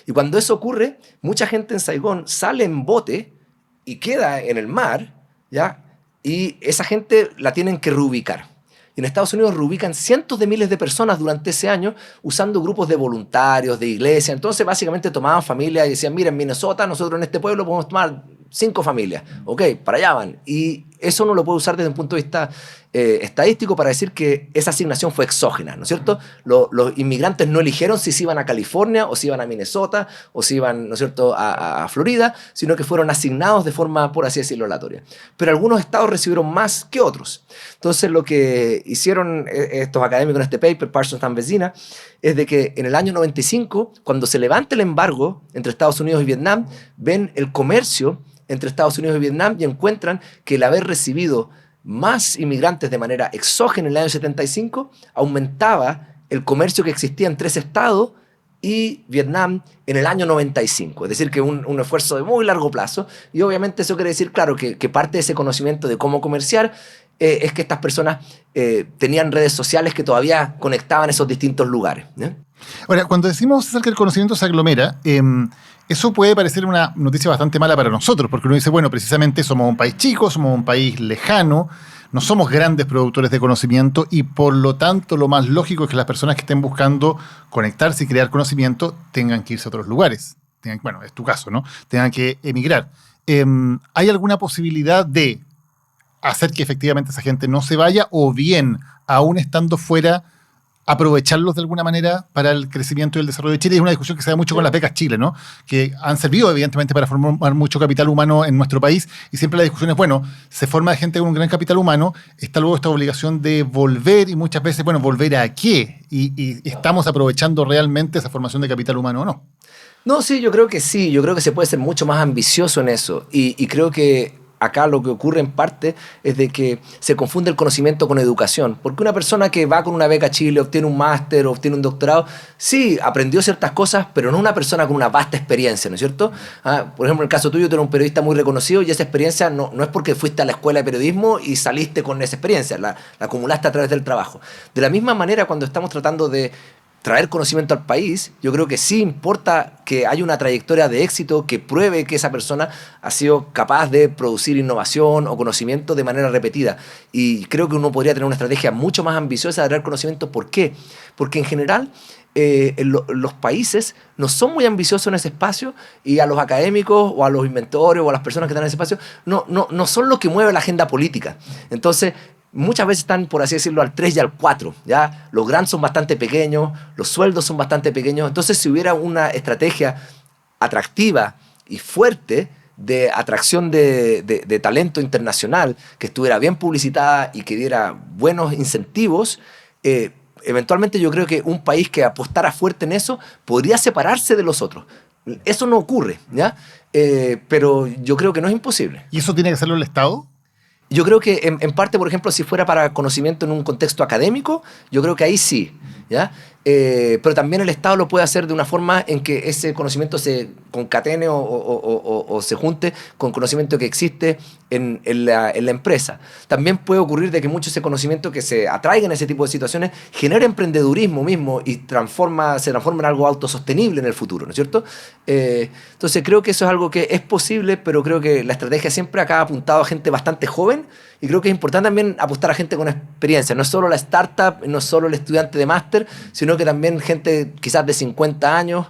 S3: Y cuando eso ocurre, mucha gente en Saigón sale en bote y queda en el mar, ¿ya? Y esa gente la tienen que reubicar. Y en Estados Unidos reubican cientos de miles de personas durante ese año usando grupos de voluntarios, de iglesia. Entonces, básicamente tomaban familias y decían, mira, en Minnesota, nosotros en este pueblo podemos tomar 5 familias. Ok, para allá van. Y eso uno lo puede usar desde un punto de vista estadístico para decir que esa asignación fue exógena, ¿no es cierto? Los inmigrantes no eligieron si se iban a California o si iban a Minnesota o si iban, ¿no es cierto?, a Florida, sino que fueron asignados de forma, por así decirlo, aleatoria. Pero algunos estados recibieron más que otros. Entonces, lo que hicieron estos académicos en este paper, Parsons and Vecina, es de que en el año 95, cuando se levanta el embargo entre Estados Unidos y Vietnam, ven el comercio entre Estados Unidos y Vietnam y encuentran que el haber recibido más inmigrantes de manera exógena en el año 75 aumentaba el comercio que existía entre ese estado y Vietnam en el año 95. Es decir, que un esfuerzo de muy largo plazo. Y obviamente eso quiere decir, claro, que parte de ese conocimiento de cómo comerciar es que estas personas tenían redes sociales que todavía conectaban esos distintos lugares, ¿eh?
S2: Ahora, cuando decimos, César, que el conocimiento se aglomera, Eso puede parecer una noticia bastante mala para nosotros, porque uno dice, bueno, precisamente somos un país chico, somos un país lejano, no somos grandes productores de conocimiento y por lo tanto lo más lógico es que las personas que estén buscando conectarse y crear conocimiento tengan que irse a otros lugares. Bueno, es tu caso, ¿no? Tengan que emigrar. ¿Hay alguna posibilidad de hacer que efectivamente esa gente no se vaya o bien, aún estando fuera, aprovecharlos de alguna manera para el crecimiento y el desarrollo de Chile? Es una discusión que se da mucho con las becas Chile, ¿no? Que han servido evidentemente para formar mucho capital humano en nuestro país y siempre la discusión es, bueno, se forma gente con un gran capital humano, está luego esta obligación de volver y muchas veces, bueno, ¿volver a qué? Y ¿estamos aprovechando realmente esa formación de capital humano o no?
S3: No, sí, yo creo que sí. Yo creo que se puede ser mucho más ambicioso en eso. Y creo que acá lo que ocurre en parte es de que se confunde el conocimiento con educación. Porque una persona que va con una beca Chile, obtiene un máster, obtiene un doctorado, sí, aprendió ciertas cosas, pero no una persona con una vasta experiencia, ¿no es cierto? Por ejemplo, en el caso tuyo, tú eres un periodista muy reconocido y esa experiencia no es porque fuiste a la escuela de periodismo y saliste con esa experiencia, la acumulaste a través del trabajo. De la misma manera, cuando estamos tratando de traer conocimiento al país, yo creo que sí importa que haya una trayectoria de éxito que pruebe que esa persona ha sido capaz de producir innovación o conocimiento de manera repetida. Y creo que uno podría tener una estrategia mucho más ambiciosa de traer conocimiento. ¿Por qué? Porque en general los países no son muy ambiciosos en ese espacio y a los académicos o a los inventores o a las personas que están en ese espacio no son los que mueven la agenda política. Entonces, muchas veces están, por así decirlo, al 3 y al 4, ¿ya? Los grants son bastante pequeños, los sueldos son bastante pequeños. Entonces, si hubiera una estrategia atractiva y fuerte de atracción de talento internacional, que estuviera bien publicitada y que diera buenos incentivos, eventualmente yo creo que un país que apostara fuerte en eso podría separarse de los otros. Eso no ocurre, ¿ya? Pero yo creo que no es imposible.
S2: ¿Y eso tiene que hacerlo el Estado?
S3: Yo creo que en parte, por ejemplo, si fuera para conocimiento en un contexto académico, yo creo que ahí sí, ¿ya? Pero también el Estado lo puede hacer de una forma en que ese conocimiento se concatene o se junte con conocimiento que existe en la empresa. También puede ocurrir de que mucho ese conocimiento que se atraiga en ese tipo de situaciones genere emprendedurismo mismo y se transforma en algo autosostenible en el futuro, ¿no es cierto? Entonces creo que eso es algo que es posible, pero creo que la estrategia siempre acá ha apuntado a gente bastante joven y creo que es importante también apostar a gente con experiencia. No es solo la startup, no es solo el estudiante de máster, sino que también gente quizás de 50 años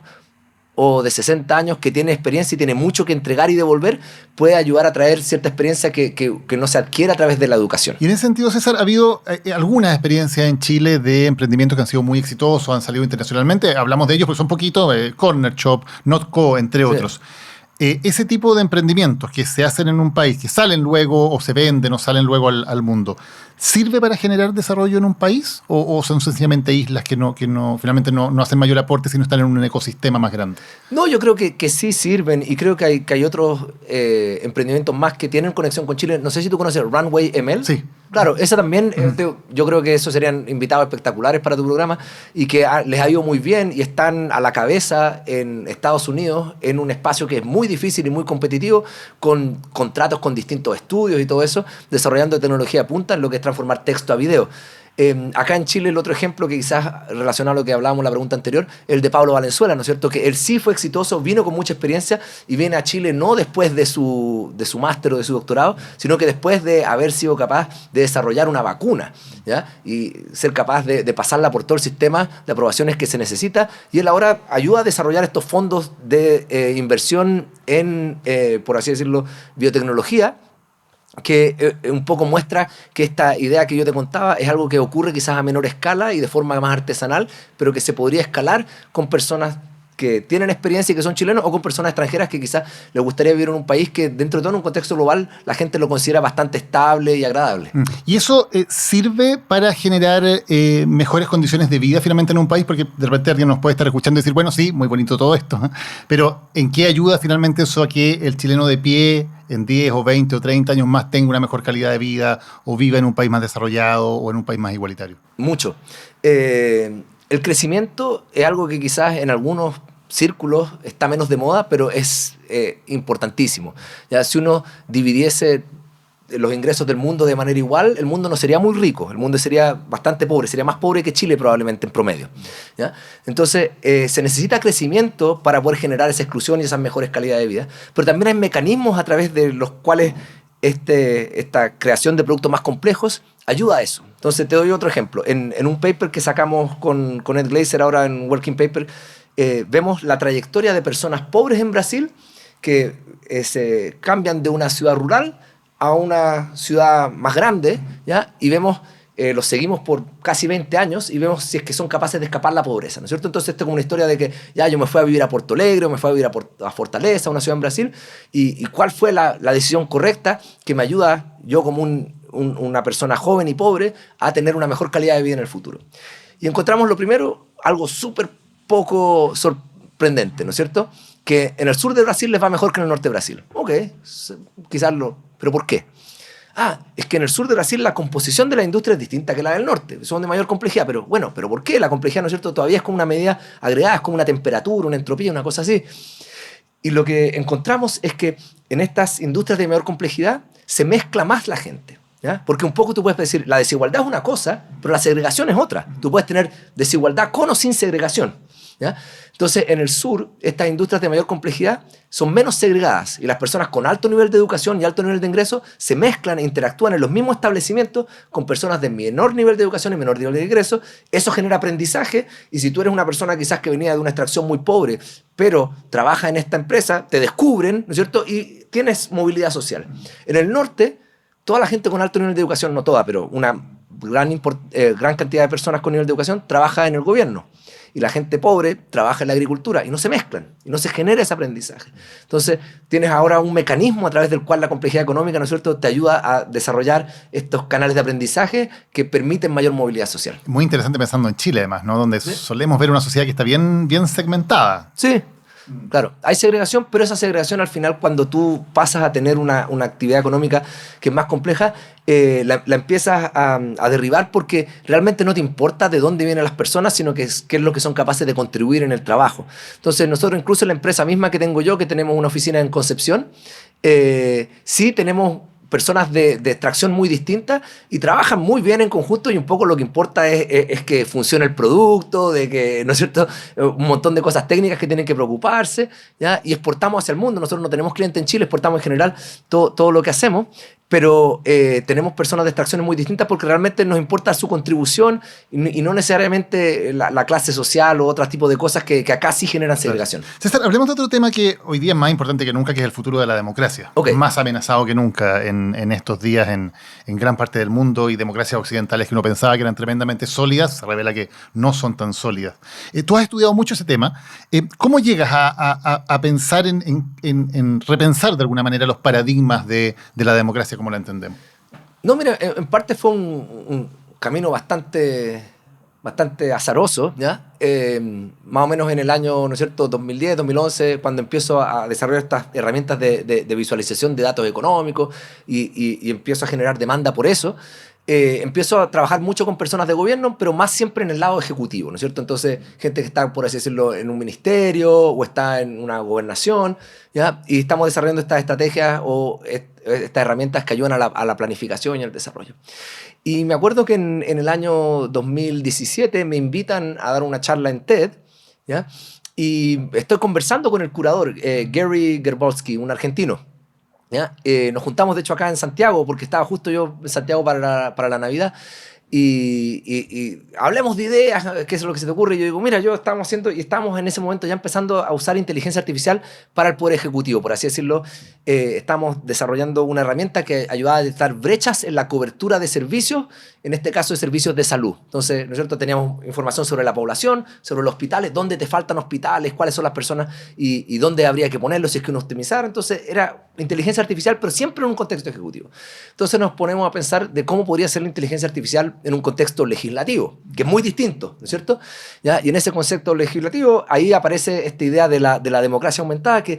S3: o de 60 años que tiene experiencia y tiene mucho que entregar y devolver, puede ayudar a traer cierta experiencia que no se adquiere a través de la educación.
S2: Y en ese sentido, César, ha habido algunas experiencias en Chile de emprendimientos que han sido muy exitosos, han salido internacionalmente. Hablamos de ellos porque son poquitos, Corner Shop, Notco, entre otros. Ese tipo de emprendimientos que se hacen en un país, que salen luego o se venden o salen luego al mundo, ¿sirve para generar desarrollo en un país o son sencillamente islas que finalmente no hacen mayor aporte sino están en un ecosistema más grande?
S3: No, yo creo que sí sirven y creo que hay otros emprendimientos más que tienen conexión con Chile. No sé si tú conoces Runway ML.
S2: Sí.
S3: Claro, esa también, yo creo que esos serían invitados espectaculares para tu programa y que les ha ido muy bien y están a la cabeza en Estados Unidos en un espacio que es muy difícil y muy competitivo, con contratos con distintos estudios y todo eso, desarrollando tecnología de punta en lo que es transformar texto a video. Acá en Chile el otro ejemplo que quizás relacionado a lo que hablábamos en la pregunta anterior, el de Pablo Valenzuela, ¿no es cierto? Que él sí fue exitoso, vino con mucha experiencia y viene a Chile no después de su máster o de su doctorado, sino que después de haber sido capaz de desarrollar una vacuna, ¿ya? Y ser capaz de pasarla por todo el sistema de aprobaciones que se necesita, y él ahora ayuda a desarrollar estos fondos de inversión en, por así decirlo, biotecnología, que un poco muestra que esta idea que yo te contaba es algo que ocurre quizás a menor escala y de forma más artesanal, pero que se podría escalar con personas que tienen experiencia y que son chilenos o con personas extranjeras que quizás les gustaría vivir en un país que dentro de todo en un contexto global la gente lo considera bastante estable y agradable.
S2: ¿Y eso sirve para generar mejores condiciones de vida finalmente en un país? Porque de repente alguien nos puede estar escuchando y decir, bueno, sí, muy bonito todo esto, ¿eh? Pero ¿en qué ayuda finalmente eso a que el chileno de pie en 10 o 20 o 30 años más tenga una mejor calidad de vida o viva en un país más desarrollado o en un país más igualitario?
S3: Mucho. El crecimiento es algo que quizás en algunos círculos está menos de moda, pero es importantísimo. Ya, si uno dividiese los ingresos del mundo de manera igual, el mundo no sería muy rico, el mundo sería bastante pobre, sería más pobre que Chile probablemente en promedio, ¿ya? Entonces, se necesita crecimiento para poder generar esa exclusión y esas mejores calidades de vida, pero también hay mecanismos a través de los cuales esta creación de productos más complejos ayuda a eso. Entonces, te doy otro ejemplo. En un paper que sacamos con Ed Glaser ahora en Working Paper, vemos la trayectoria de personas pobres en Brasil que se cambian de una ciudad rural a una ciudad más grande, ¿ya? Y vemos, los seguimos por casi 20 años y vemos si es que son capaces de escapar la pobreza, ¿no es cierto? Entonces, esto es como una historia de que ya yo me fui a vivir a Porto Alegre, o me fui a vivir a Fortaleza, una ciudad en Brasil, y cuál fue la decisión correcta que me ayuda, yo como una persona joven y pobre, a tener una mejor calidad de vida en el futuro. Y encontramos lo primero, algo súper poco sorprendente, ¿no es cierto? Que en el sur de Brasil les va mejor que en el norte de Brasil. Ok, quizás ¿pero por qué? Es que en el sur de Brasil la composición de la industria es distinta que la del norte. Son de mayor complejidad, pero bueno, ¿pero por qué? La complejidad, ¿no es cierto? Todavía es como una medida agregada, es como una temperatura, una entropía, una cosa así. Y lo que encontramos es que en estas industrias de mayor complejidad se mezcla más la gente, ¿ya? Porque un poco tú puedes decir, la desigualdad es una cosa, pero la segregación es otra. Tú puedes tener desigualdad con o sin segregación, ¿ya? Entonces, en el sur, estas industrias de mayor complejidad son menos segregadas y las personas con alto nivel de educación y alto nivel de ingreso se mezclan e interactúan en los mismos establecimientos con personas de menor nivel de educación y menor nivel de ingreso. Eso genera aprendizaje y si tú eres una persona quizás que venía de una extracción muy pobre, pero trabaja en esta empresa, te descubren, ¿no es cierto? Y tienes movilidad social. En el norte, toda la gente con alto nivel de educación, no toda, pero una gran cantidad de personas con nivel de educación trabaja en el gobierno. Y la gente pobre trabaja en la agricultura y no se mezclan y no se genera ese aprendizaje. Entonces, tienes ahora un mecanismo a través del cual la complejidad económica, ¿no es cierto?, te ayuda a desarrollar estos canales de aprendizaje que permiten mayor movilidad social.
S2: Muy interesante pensando en Chile, además, ¿no? Donde solemos ver una sociedad que está bien segmentada.
S3: Sí. Claro, hay segregación, pero esa segregación al final, cuando tú pasas a tener una actividad económica que es más compleja, la empiezas a derribar porque realmente no te importa de dónde vienen las personas, sino qué es lo que son capaces de contribuir en el trabajo. Entonces nosotros, incluso en la empresa misma que tengo yo, que tenemos una oficina en Concepción, sí tenemos personas de extracción muy distintas y trabajan muy bien en conjunto y un poco lo que importa es que funcione el producto, de que, ¿no es cierto?, un montón de cosas técnicas que tienen que preocuparse, ¿ya? Y exportamos hacia el mundo. Nosotros no tenemos clientes en Chile, exportamos en general todo lo que hacemos, pero tenemos personas de extracciones muy distintas porque realmente nos importa su contribución y no necesariamente la clase social o otro tipo de cosas que acá sí generan segregación.
S2: César, hablemos de otro tema que hoy día es más importante que nunca, que es el futuro de la democracia.
S3: Okay.
S2: Más amenazado que nunca en estos días en gran parte del mundo, y democracias occidentales que uno pensaba que eran tremendamente sólidas, se revela que no son tan sólidas. Tú has estudiado mucho ese tema. ¿Cómo llegas a pensar en repensar de alguna manera los paradigmas de la democracia como la entendemos?
S3: No, mira, en parte fue un camino bastante azaroso, ¿ya? Más o menos en el año, ¿no es cierto?, 2010, 2011, cuando empiezo a desarrollar estas herramientas de visualización de datos económicos y empiezo a generar demanda por eso, empiezo a trabajar mucho con personas de gobierno, pero más siempre en el lado ejecutivo, ¿no es cierto? Entonces, gente que está, por así decirlo, en un ministerio o está en una gobernación, ¿ya? Y estamos desarrollando estas estrategias o estas herramientas que ayudan a la planificación y al desarrollo. Y me acuerdo que en el año 2017 me invitan a dar una charla en TED, ¿ya? Y estoy conversando con el curador, Gary Gerbowski, un argentino, ¿ya? Nos juntamos, de hecho, acá en Santiago, porque estaba justo yo en Santiago para la Navidad, y hablemos de ideas, qué es lo que se te ocurre. Y yo digo, mira, estamos en ese momento ya empezando a usar inteligencia artificial para el poder ejecutivo, por así decirlo. Estamos desarrollando una herramienta que ayudaba a detectar brechas en la cobertura de servicios, en este caso de servicios de salud. Entonces, ¿no es cierto?, teníamos información sobre la población, sobre los hospitales, dónde te faltan hospitales, cuáles son las personas y dónde habría que ponerlos si es que uno optimizara. Entonces, era inteligencia artificial, pero siempre en un contexto ejecutivo. Entonces nos ponemos a pensar de cómo podría ser la inteligencia artificial en un contexto legislativo, que es muy distinto, ¿no es cierto? ¿Ya? Y en ese concepto legislativo, ahí aparece esta idea de la democracia aumentada, que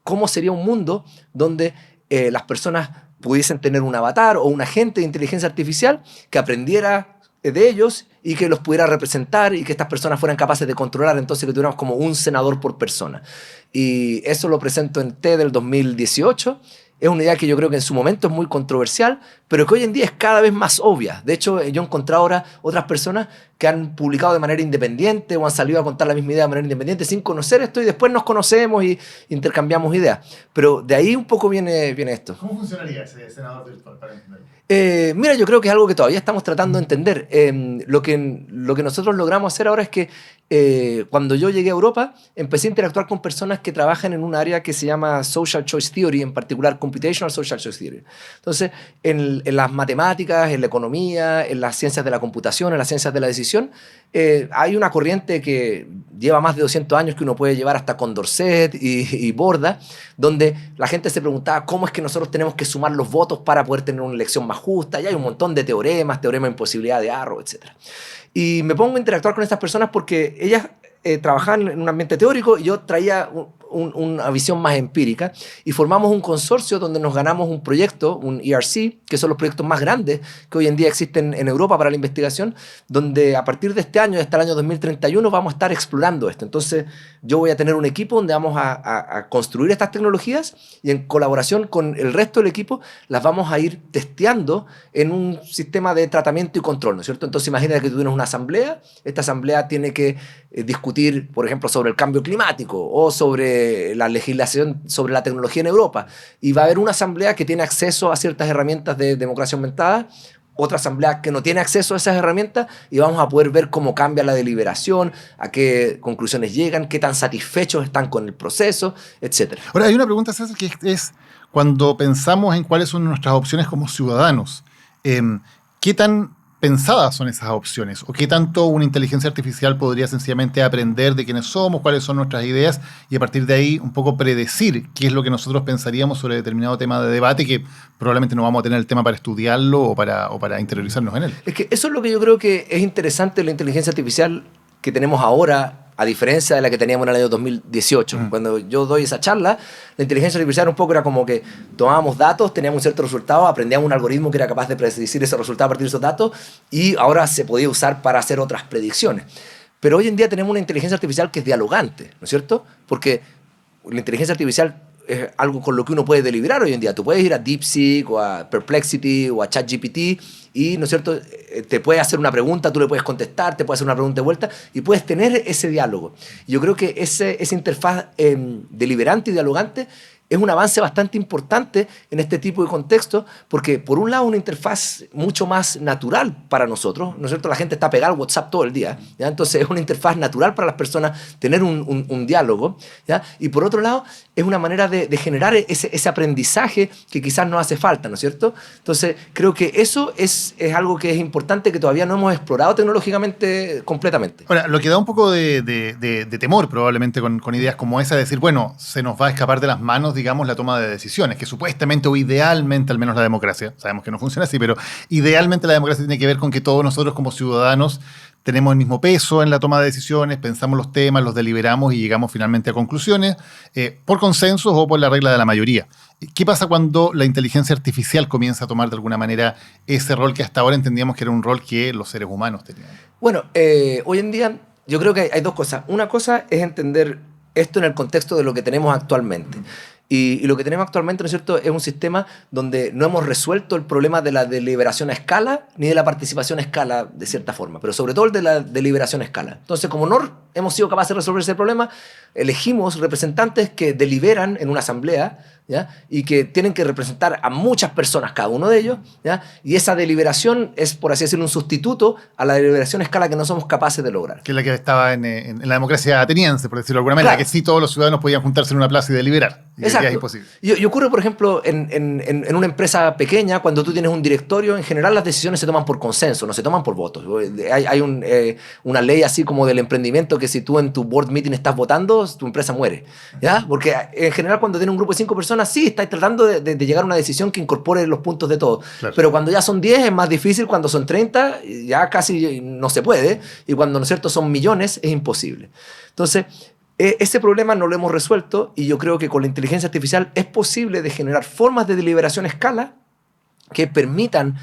S3: cómo sería un mundo donde las personas pudiesen tener un avatar o un agente de inteligencia artificial que aprendiera de ellos y que los pudiera representar y que estas personas fueran capaces de controlar, entonces que tuviéramos como un senador por persona. Y eso lo presento en TED del 2018 Es una idea que yo creo que en su momento es muy controversial, pero que hoy en día es cada vez más obvia. De hecho, yo he encontrado ahora otras personas que han publicado de manera independiente o han salido a contar la misma idea de manera independiente sin conocer esto y después nos conocemos y intercambiamos ideas. Pero de ahí un poco viene esto.
S2: ¿Cómo funcionaría ese senador virtual para entenderlo?
S3: Mira, yo creo que es algo que todavía estamos tratando de entender. Lo que nosotros logramos hacer ahora es que cuando yo llegué a Europa, empecé a interactuar con personas que trabajan en un área que se llama Social Choice Theory, en particular Computational Social Choice Theory. Entonces, en las matemáticas, en la economía, en las ciencias de la computación, en las ciencias de la decisión, hay una corriente que lleva más de 200 años que uno puede llevar hasta Condorcet y Borda, donde la gente se preguntaba cómo es que nosotros tenemos que sumar los votos para poder tener una elección más justa, y hay un montón de teoremas, teorema de imposibilidad de Arrow, etc. Y me pongo a interactuar con estas personas porque ellas trabajaban en un ambiente teórico y yo traía una visión más empírica y formamos un consorcio donde nos ganamos un proyecto, un ERC, que son los proyectos más grandes que hoy en día existen en Europa para la investigación, donde a partir de este año, hasta el año 2031, vamos a estar explorando esto. Entonces yo voy a tener un equipo donde vamos a construir estas tecnologías y en colaboración con el resto del equipo las vamos a ir testeando en un sistema de tratamiento y control, ¿no es cierto? Entonces imagínate que tú tienes una asamblea, esta asamblea tiene que discutir, por ejemplo, sobre el cambio climático o sobre la legislación sobre la tecnología en Europa, y va a haber una asamblea que tiene acceso a ciertas herramientas de democracia aumentada, otra asamblea que no tiene acceso a esas herramientas, y vamos a poder ver cómo cambia la deliberación, a qué conclusiones llegan, qué tan satisfechos están con el proceso, etc.
S2: Ahora, hay una pregunta, César, que es cuando pensamos en cuáles son nuestras opciones como ciudadanos, ¿qué tan pensadas son esas opciones? ¿O qué tanto una inteligencia artificial podría sencillamente aprender de quiénes somos, cuáles son nuestras ideas, y a partir de ahí un poco predecir qué es lo que nosotros pensaríamos sobre determinado tema de debate, que probablemente no vamos a tener el tema para estudiarlo o para interiorizarnos en él?
S3: Es que eso es lo que yo creo que es interesante de la inteligencia artificial que tenemos ahora, a diferencia de la que teníamos en el año 2018. Cuando yo doy esa charla, la inteligencia artificial un poco era como que tomábamos datos, teníamos un cierto resultado, aprendíamos un algoritmo que era capaz de predecir ese resultado a partir de esos datos, y ahora se podía usar para hacer otras predicciones. Pero hoy en día tenemos una inteligencia artificial que es dialogante, ¿no es cierto? Porque la inteligencia artificial es algo con lo que uno puede deliberar hoy en día. Tú puedes ir a DeepSeek o a Perplexity o a ChatGPT y, ¿no es cierto?, te puede hacer una pregunta, tú le puedes contestar, te puede hacer una pregunta de vuelta y puedes tener ese diálogo. Yo creo que esa interfaz deliberante y dialogante es un avance bastante importante en este tipo de contexto, porque por un lado una interfaz mucho más natural para nosotros, ¿no es cierto? La gente está pegada al WhatsApp todo el día, ¿ya? Entonces es una interfaz natural para las personas tener un diálogo, ¿ya? Y por otro lado es una manera de generar ese aprendizaje que quizás nos hace falta, ¿no es cierto? Entonces creo que eso es algo que es importante, que todavía no hemos explorado tecnológicamente completamente.
S2: Ahora, lo que da un poco de temor probablemente con ideas como esa, de decir, bueno, se nos va a escapar de las manos, digamos, la toma de decisiones, que supuestamente o idealmente, al menos la democracia, sabemos que no funciona así, pero idealmente la democracia tiene que ver con que todos nosotros como ciudadanos tenemos el mismo peso en la toma de decisiones, pensamos los temas, los deliberamos y llegamos finalmente a conclusiones por consensos o por la regla de la mayoría. ¿Qué pasa cuando la inteligencia artificial comienza a tomar de alguna manera ese rol que hasta ahora entendíamos que era un rol que los seres humanos tenían?
S3: Bueno, hoy en día yo creo que hay dos cosas. Una cosa es entender esto en el contexto de lo que tenemos actualmente. Y lo que tenemos actualmente, ¿no es cierto?, es un sistema donde no hemos resuelto el problema de la deliberación a escala ni de la participación a escala, de cierta forma, pero sobre todo el de la deliberación a escala. Entonces, como no hemos sido capaces de resolver ese problema, elegimos representantes que deliberan en una asamblea, ¿ya? Y que tienen que representar a muchas personas, cada uno de ellos, ¿ya? Y esa deliberación es, por así decirlo, un sustituto a la deliberación a escala que no somos capaces de lograr.
S2: Que es la que estaba en la democracia ateniense, por decirlo de alguna manera,
S3: claro,
S2: que sí todos los ciudadanos podían juntarse en una plaza y deliberar. Y
S3: exacto.
S2: Es imposible.
S3: Y ocurre, por ejemplo, en una empresa pequeña, cuando tú tienes un directorio, en general las decisiones se toman por consenso, no se toman por votos. Hay una ley así como del emprendimiento, que si tú en tu board meeting estás votando, tu empresa muere, ¿ya? Porque en general cuando tienes un grupo de 5 personas, sí, estás tratando de llegar a una decisión que incorpore los puntos de todos. Claro. Pero cuando ya son 10 es más difícil, cuando son 30 ya casi no se puede, y cuando, ¿no es cierto?, son millones es imposible. Entonces, ese problema no lo hemos resuelto, y yo creo que con la inteligencia artificial es posible de generar formas de deliberación a escala que permitan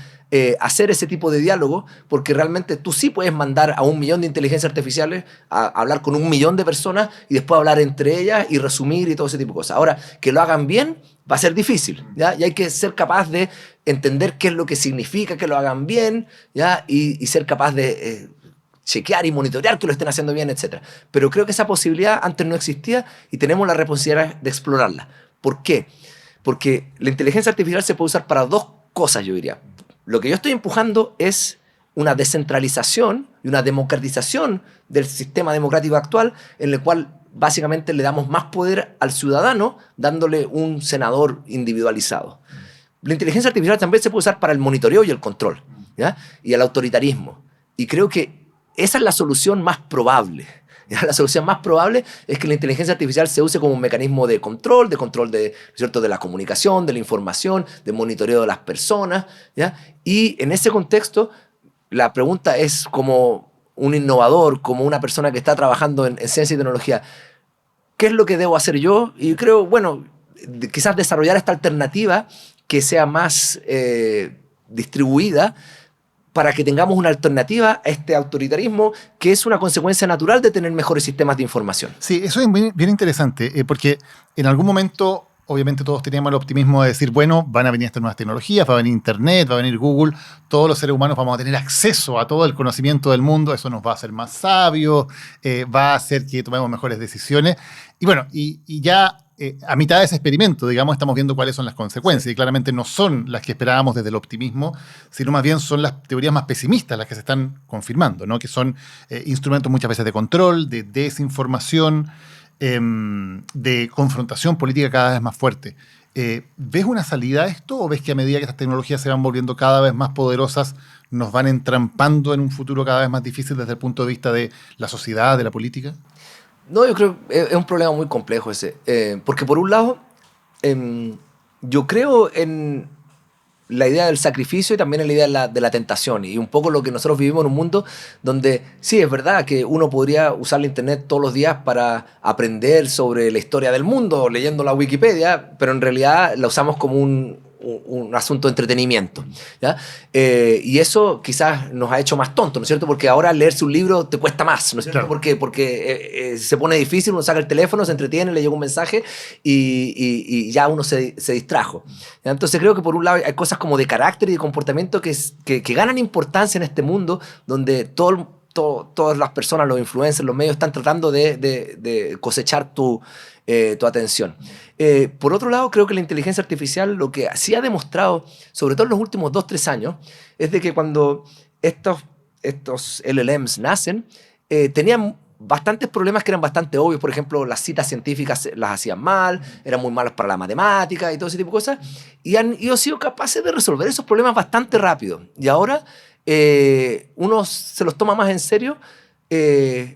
S3: hacer ese tipo de diálogo, porque realmente tú sí puedes mandar a 1 millón de inteligencias artificiales a hablar con 1 millón de personas y después hablar entre ellas y resumir y todo ese tipo de cosas. Ahora, que lo hagan bien va a ser difícil, ¿ya? Y hay que ser capaz de entender qué es lo que significa que lo hagan bien, ¿ya? Y ser capaz de chequear y monitorear que lo estén haciendo bien, etc. Pero creo que esa posibilidad antes no existía y tenemos la responsabilidad de explorarla. ¿Por qué? Porque la inteligencia artificial se puede usar para 2 cosas, yo diría. Lo que yo estoy empujando es una descentralización y una democratización del sistema democrático actual, en el cual básicamente le damos más poder al ciudadano dándole un senador individualizado. La inteligencia artificial también se puede usar para el monitoreo y el control, ¿ya? Y el autoritarismo. Y creo que esa es la solución más probable. ¿Ya? La solución más probable es que la inteligencia artificial se use como un mecanismo de control de, ¿cierto?, de la comunicación, de la información, de monitoreo de las personas, ¿ya? Y en ese contexto, la pregunta es, como un innovador, como una persona que está trabajando en ciencia y tecnología, ¿qué es lo que debo hacer yo? Y creo, bueno, quizás desarrollar esta alternativa que sea más distribuida, para que tengamos una alternativa a este autoritarismo que es una consecuencia natural de tener mejores sistemas de información.
S2: Sí, eso es bien interesante, porque en algún momento, obviamente todos teníamos el optimismo de decir, bueno, van a venir estas nuevas tecnologías, va a venir Internet, va a venir Google, todos los seres humanos vamos a tener acceso a todo el conocimiento del mundo, eso nos va a hacer más sabios, va a hacer que tomemos mejores decisiones. Y bueno, y ya a mitad de ese experimento, digamos, estamos viendo cuáles son las consecuencias, y claramente no son las que esperábamos desde el optimismo, sino más bien son las teorías más pesimistas las que se están confirmando, ¿no? Que son instrumentos muchas veces de control, de desinformación, de confrontación política cada vez más fuerte. ¿Ves una salida a esto, o ves que a medida que estas tecnologías se van volviendo cada vez más poderosas, nos van entrampando en un futuro cada vez más difícil desde el punto de vista de la sociedad, de la política?
S3: No, yo creo que es un problema muy complejo ese. Porque por un lado, yo creo en la idea del sacrificio y también en la idea de la tentación. Y un poco lo que nosotros vivimos en un mundo donde sí, es verdad que uno podría usar la internet todos los días para aprender sobre la historia del mundo, leyendo la Wikipedia, pero en realidad la usamos como un asunto de entretenimiento, ¿ya? Y eso quizás nos ha hecho más tontos, ¿no es cierto? Porque ahora leerse un libro te cuesta más, ¿no es cierto? Claro. Porque se pone difícil, uno saca el teléfono, se entretiene, le llega un mensaje y ya uno se distrajo, ¿ya? Entonces creo que por un lado hay cosas como de carácter y de comportamiento que ganan importancia en este mundo donde todas las personas, los influencers, los medios están tratando de cosechar tu atención. Por otro lado, creo que la inteligencia artificial lo que sí ha demostrado, sobre todo en los últimos 2-3 años, es de que cuando estos LLMs nacen, tenían bastantes problemas que eran bastante obvios. Por ejemplo, las citas científicas las hacían mal, eran muy malas para la matemática y todo ese tipo de cosas, y han sido capaces de resolver esos problemas bastante rápido. Y ahora uno se los toma más en serio,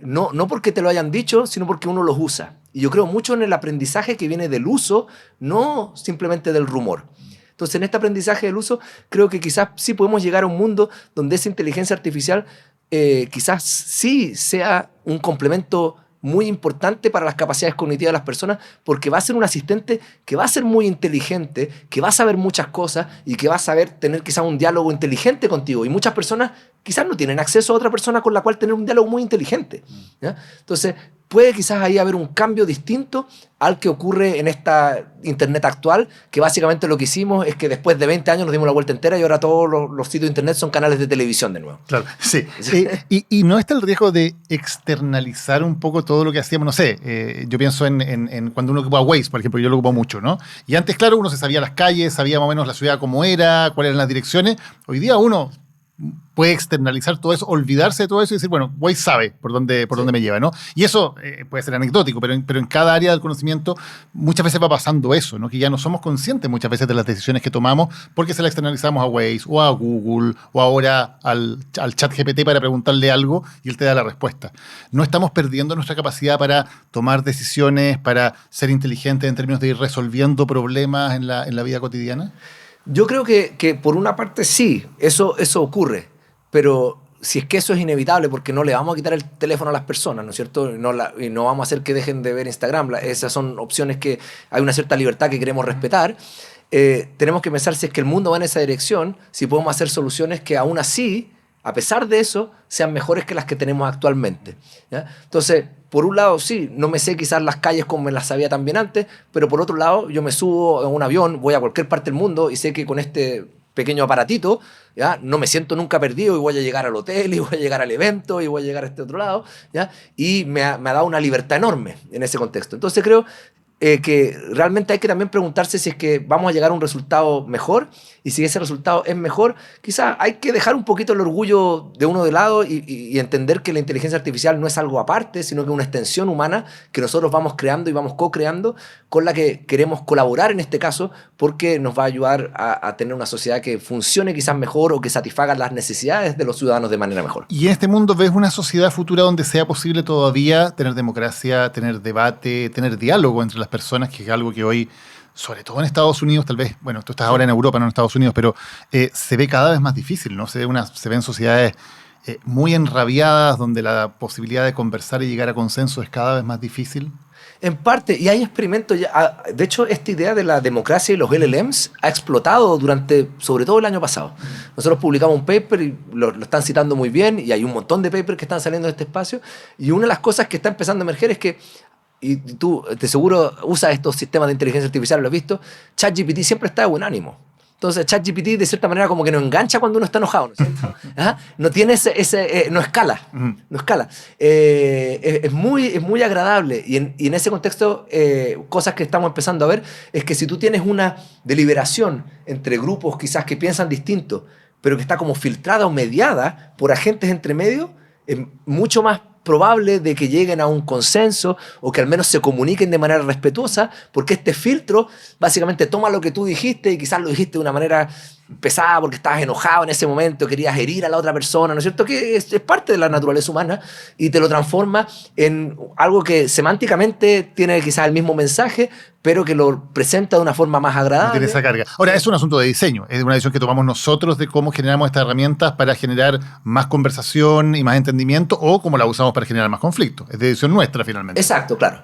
S3: no porque te lo hayan dicho, sino porque uno los usa. Y yo creo mucho en el aprendizaje que viene del uso, no simplemente del rumor. Entonces, en este aprendizaje del uso, creo que quizás sí podemos llegar a un mundo donde esa inteligencia artificial quizás sí sea un complemento muy importante para las capacidades cognitivas de las personas, porque va a ser un asistente que va a ser muy inteligente, que va a saber muchas cosas y que va a saber tener quizás un diálogo inteligente contigo. Y muchas personas quizás no tienen acceso a otra persona con la cual tener un diálogo muy inteligente, ¿ya? Entonces, puede quizás ahí haber un cambio distinto al que ocurre en esta internet actual, que básicamente lo que hicimos es que después de 20 años nos dimos la vuelta entera y ahora todos los sitios de internet son canales de televisión de nuevo.
S2: Claro, sí. Y no está el riesgo de externalizar un poco todo lo que hacíamos, no sé, yo pienso en cuando uno ocupa Waze, por ejemplo, yo lo ocupo mucho, ¿no? Y antes, claro, uno se sabía las calles, sabía más o menos la ciudad cómo era, cuáles eran las direcciones. Hoy día uno puede externalizar todo eso, olvidarse de todo eso y decir, bueno, Waze sabe por dónde me lleva, ¿no? Y eso puede ser anecdótico, pero en cada área del conocimiento muchas veces va pasando eso, ¿no? Que ya no somos conscientes muchas veces de las decisiones que tomamos porque se las externalizamos a Waze o a Google o ahora al chat GPT para preguntarle algo y él te da la respuesta. No estamos perdiendo nuestra capacidad para tomar decisiones, para ser inteligentes en términos de ir resolviendo problemas en la vida cotidiana.
S3: Yo creo que por una parte sí, eso ocurre, pero si es que eso es inevitable, porque no le vamos a quitar el teléfono a las personas, ¿no es cierto? Y no vamos a hacer que dejen de ver Instagram. Esas son opciones que hay una cierta libertad que queremos respetar. tenemos que pensar si es que el mundo va en esa dirección, si podemos hacer soluciones que aún así, a pesar de eso, sean mejores que las que tenemos actualmente, ¿ya? Entonces, por un lado, sí, no me sé quizás las calles como me las sabía también antes, pero por otro lado, yo me subo en un avión, voy a cualquier parte del mundo y sé que con este pequeño aparatito, ¿ya? No me siento nunca perdido y voy a llegar al hotel y voy a llegar al evento y voy a llegar a este otro lado, ¿ya? Y me ha dado una libertad enorme en ese contexto. Entonces creo que realmente hay que también preguntarse si es que vamos a llegar a un resultado mejor, y si ese resultado es mejor, quizás hay que dejar un poquito el orgullo de uno de lado y entender que la inteligencia artificial no es algo aparte, sino que es una extensión humana que nosotros vamos creando y vamos co-creando, con la que queremos colaborar en este caso, porque nos va a ayudar a tener una sociedad que funcione quizás mejor o que satisfaga las necesidades de los ciudadanos de manera mejor.
S2: ¿Y en este mundo ves una sociedad futura donde sea posible todavía tener democracia, tener debate, tener diálogo entre las personas, que es algo que hoy, sobre todo en Estados Unidos, tal vez, bueno, tú estás ahora en Europa, no en Estados Unidos, pero se ve cada vez más difícil, ¿no? Se ven sociedades muy enrabiadas, donde la posibilidad de conversar y llegar a consenso es cada vez más difícil?
S3: En parte, y hay experimentos ya. De hecho, esta idea de la democracia y los LLMs ha explotado durante, sobre todo el año pasado. Nosotros publicamos un paper y lo están citando muy bien, y hay un montón de papers que están saliendo de este espacio, y una de las cosas que está empezando a emerger es que, y tú de seguro usas estos sistemas de inteligencia artificial, lo has visto, ChatGPT siempre está de buen ánimo. Entonces ChatGPT de cierta manera como que nos engancha cuando uno está enojado, ¿no es cierto? ¿Ah? No tiene no escala, no escala. Es muy agradable, y en ese contexto cosas que estamos empezando a ver es que si tú tienes una deliberación entre grupos quizás que piensan distinto, pero que está como filtrada o mediada por agentes entre medio, es mucho más probable de que lleguen a un consenso o que al menos se comuniquen de manera respetuosa, porque este filtro básicamente toma lo que tú dijiste y quizás lo dijiste de una manera pesada porque estabas enojado en ese momento, querías herir a la otra persona, ¿no es cierto? Que es parte de la naturaleza humana, y te lo transforma en algo que semánticamente tiene quizás el mismo mensaje, pero que lo presenta de una forma más agradable.
S2: Tiene esa carga. Ahora, es un asunto de diseño, es una decisión que tomamos nosotros de cómo generamos estas herramientas para generar más conversación y más entendimiento, o cómo la usamos para generar más conflicto. Es decisión nuestra, finalmente.
S3: Exacto, claro.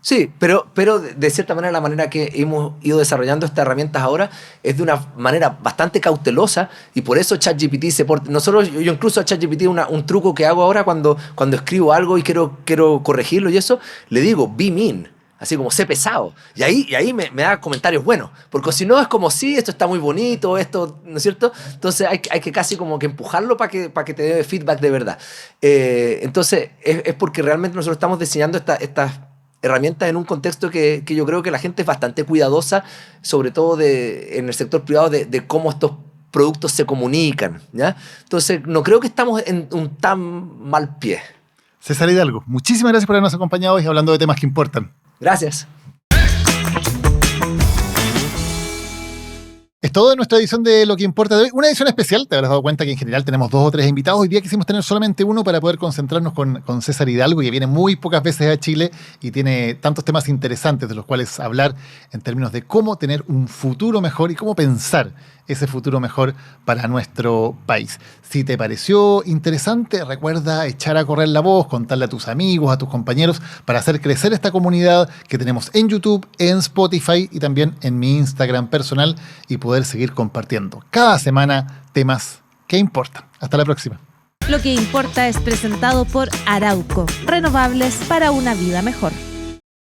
S3: Sí, pero de cierta manera la manera que hemos ido desarrollando estas herramientas ahora es de una manera bastante cautelosa, y por eso ChatGPT se porta. Yo incluso a ChatGPT un truco que hago ahora cuando escribo algo y quiero corregirlo y eso, le digo, be mean. Así como, sé pesado. Y ahí me da comentarios buenos. Porque si no es como, sí, esto está muy bonito, esto, ¿no es cierto? Entonces hay que casi como que empujarlo para que te dé feedback de verdad. Entonces es porque realmente nosotros estamos diseñando estas herramientas en un contexto que yo creo que la gente es bastante cuidadosa, sobre todo en el sector privado, de cómo estos productos se comunican, ¿ya? Entonces no creo que estamos en un tan mal pie.
S2: César Hidalgo, muchísimas gracias por habernos acompañado y hablando de temas que importan.
S3: Gracias.
S2: Es todo en nuestra edición de Lo que importa de hoy. Una edición especial, te habrás dado cuenta que en general tenemos 2 o 3 invitados. Hoy día quisimos tener solamente uno para poder concentrarnos con César Hidalgo, que viene muy pocas veces a Chile y tiene tantos temas interesantes de los cuales hablar en términos de cómo tener un futuro mejor y cómo pensar ese futuro mejor para nuestro país. Si te pareció interesante, recuerda echar a correr la voz, contarle a tus amigos, a tus compañeros, para hacer crecer esta comunidad que tenemos en YouTube, en Spotify y también en mi Instagram personal, y poder seguir compartiendo cada semana temas que importan. Hasta la próxima.
S1: Lo que importa es presentado por Arauco, renovables para una vida mejor.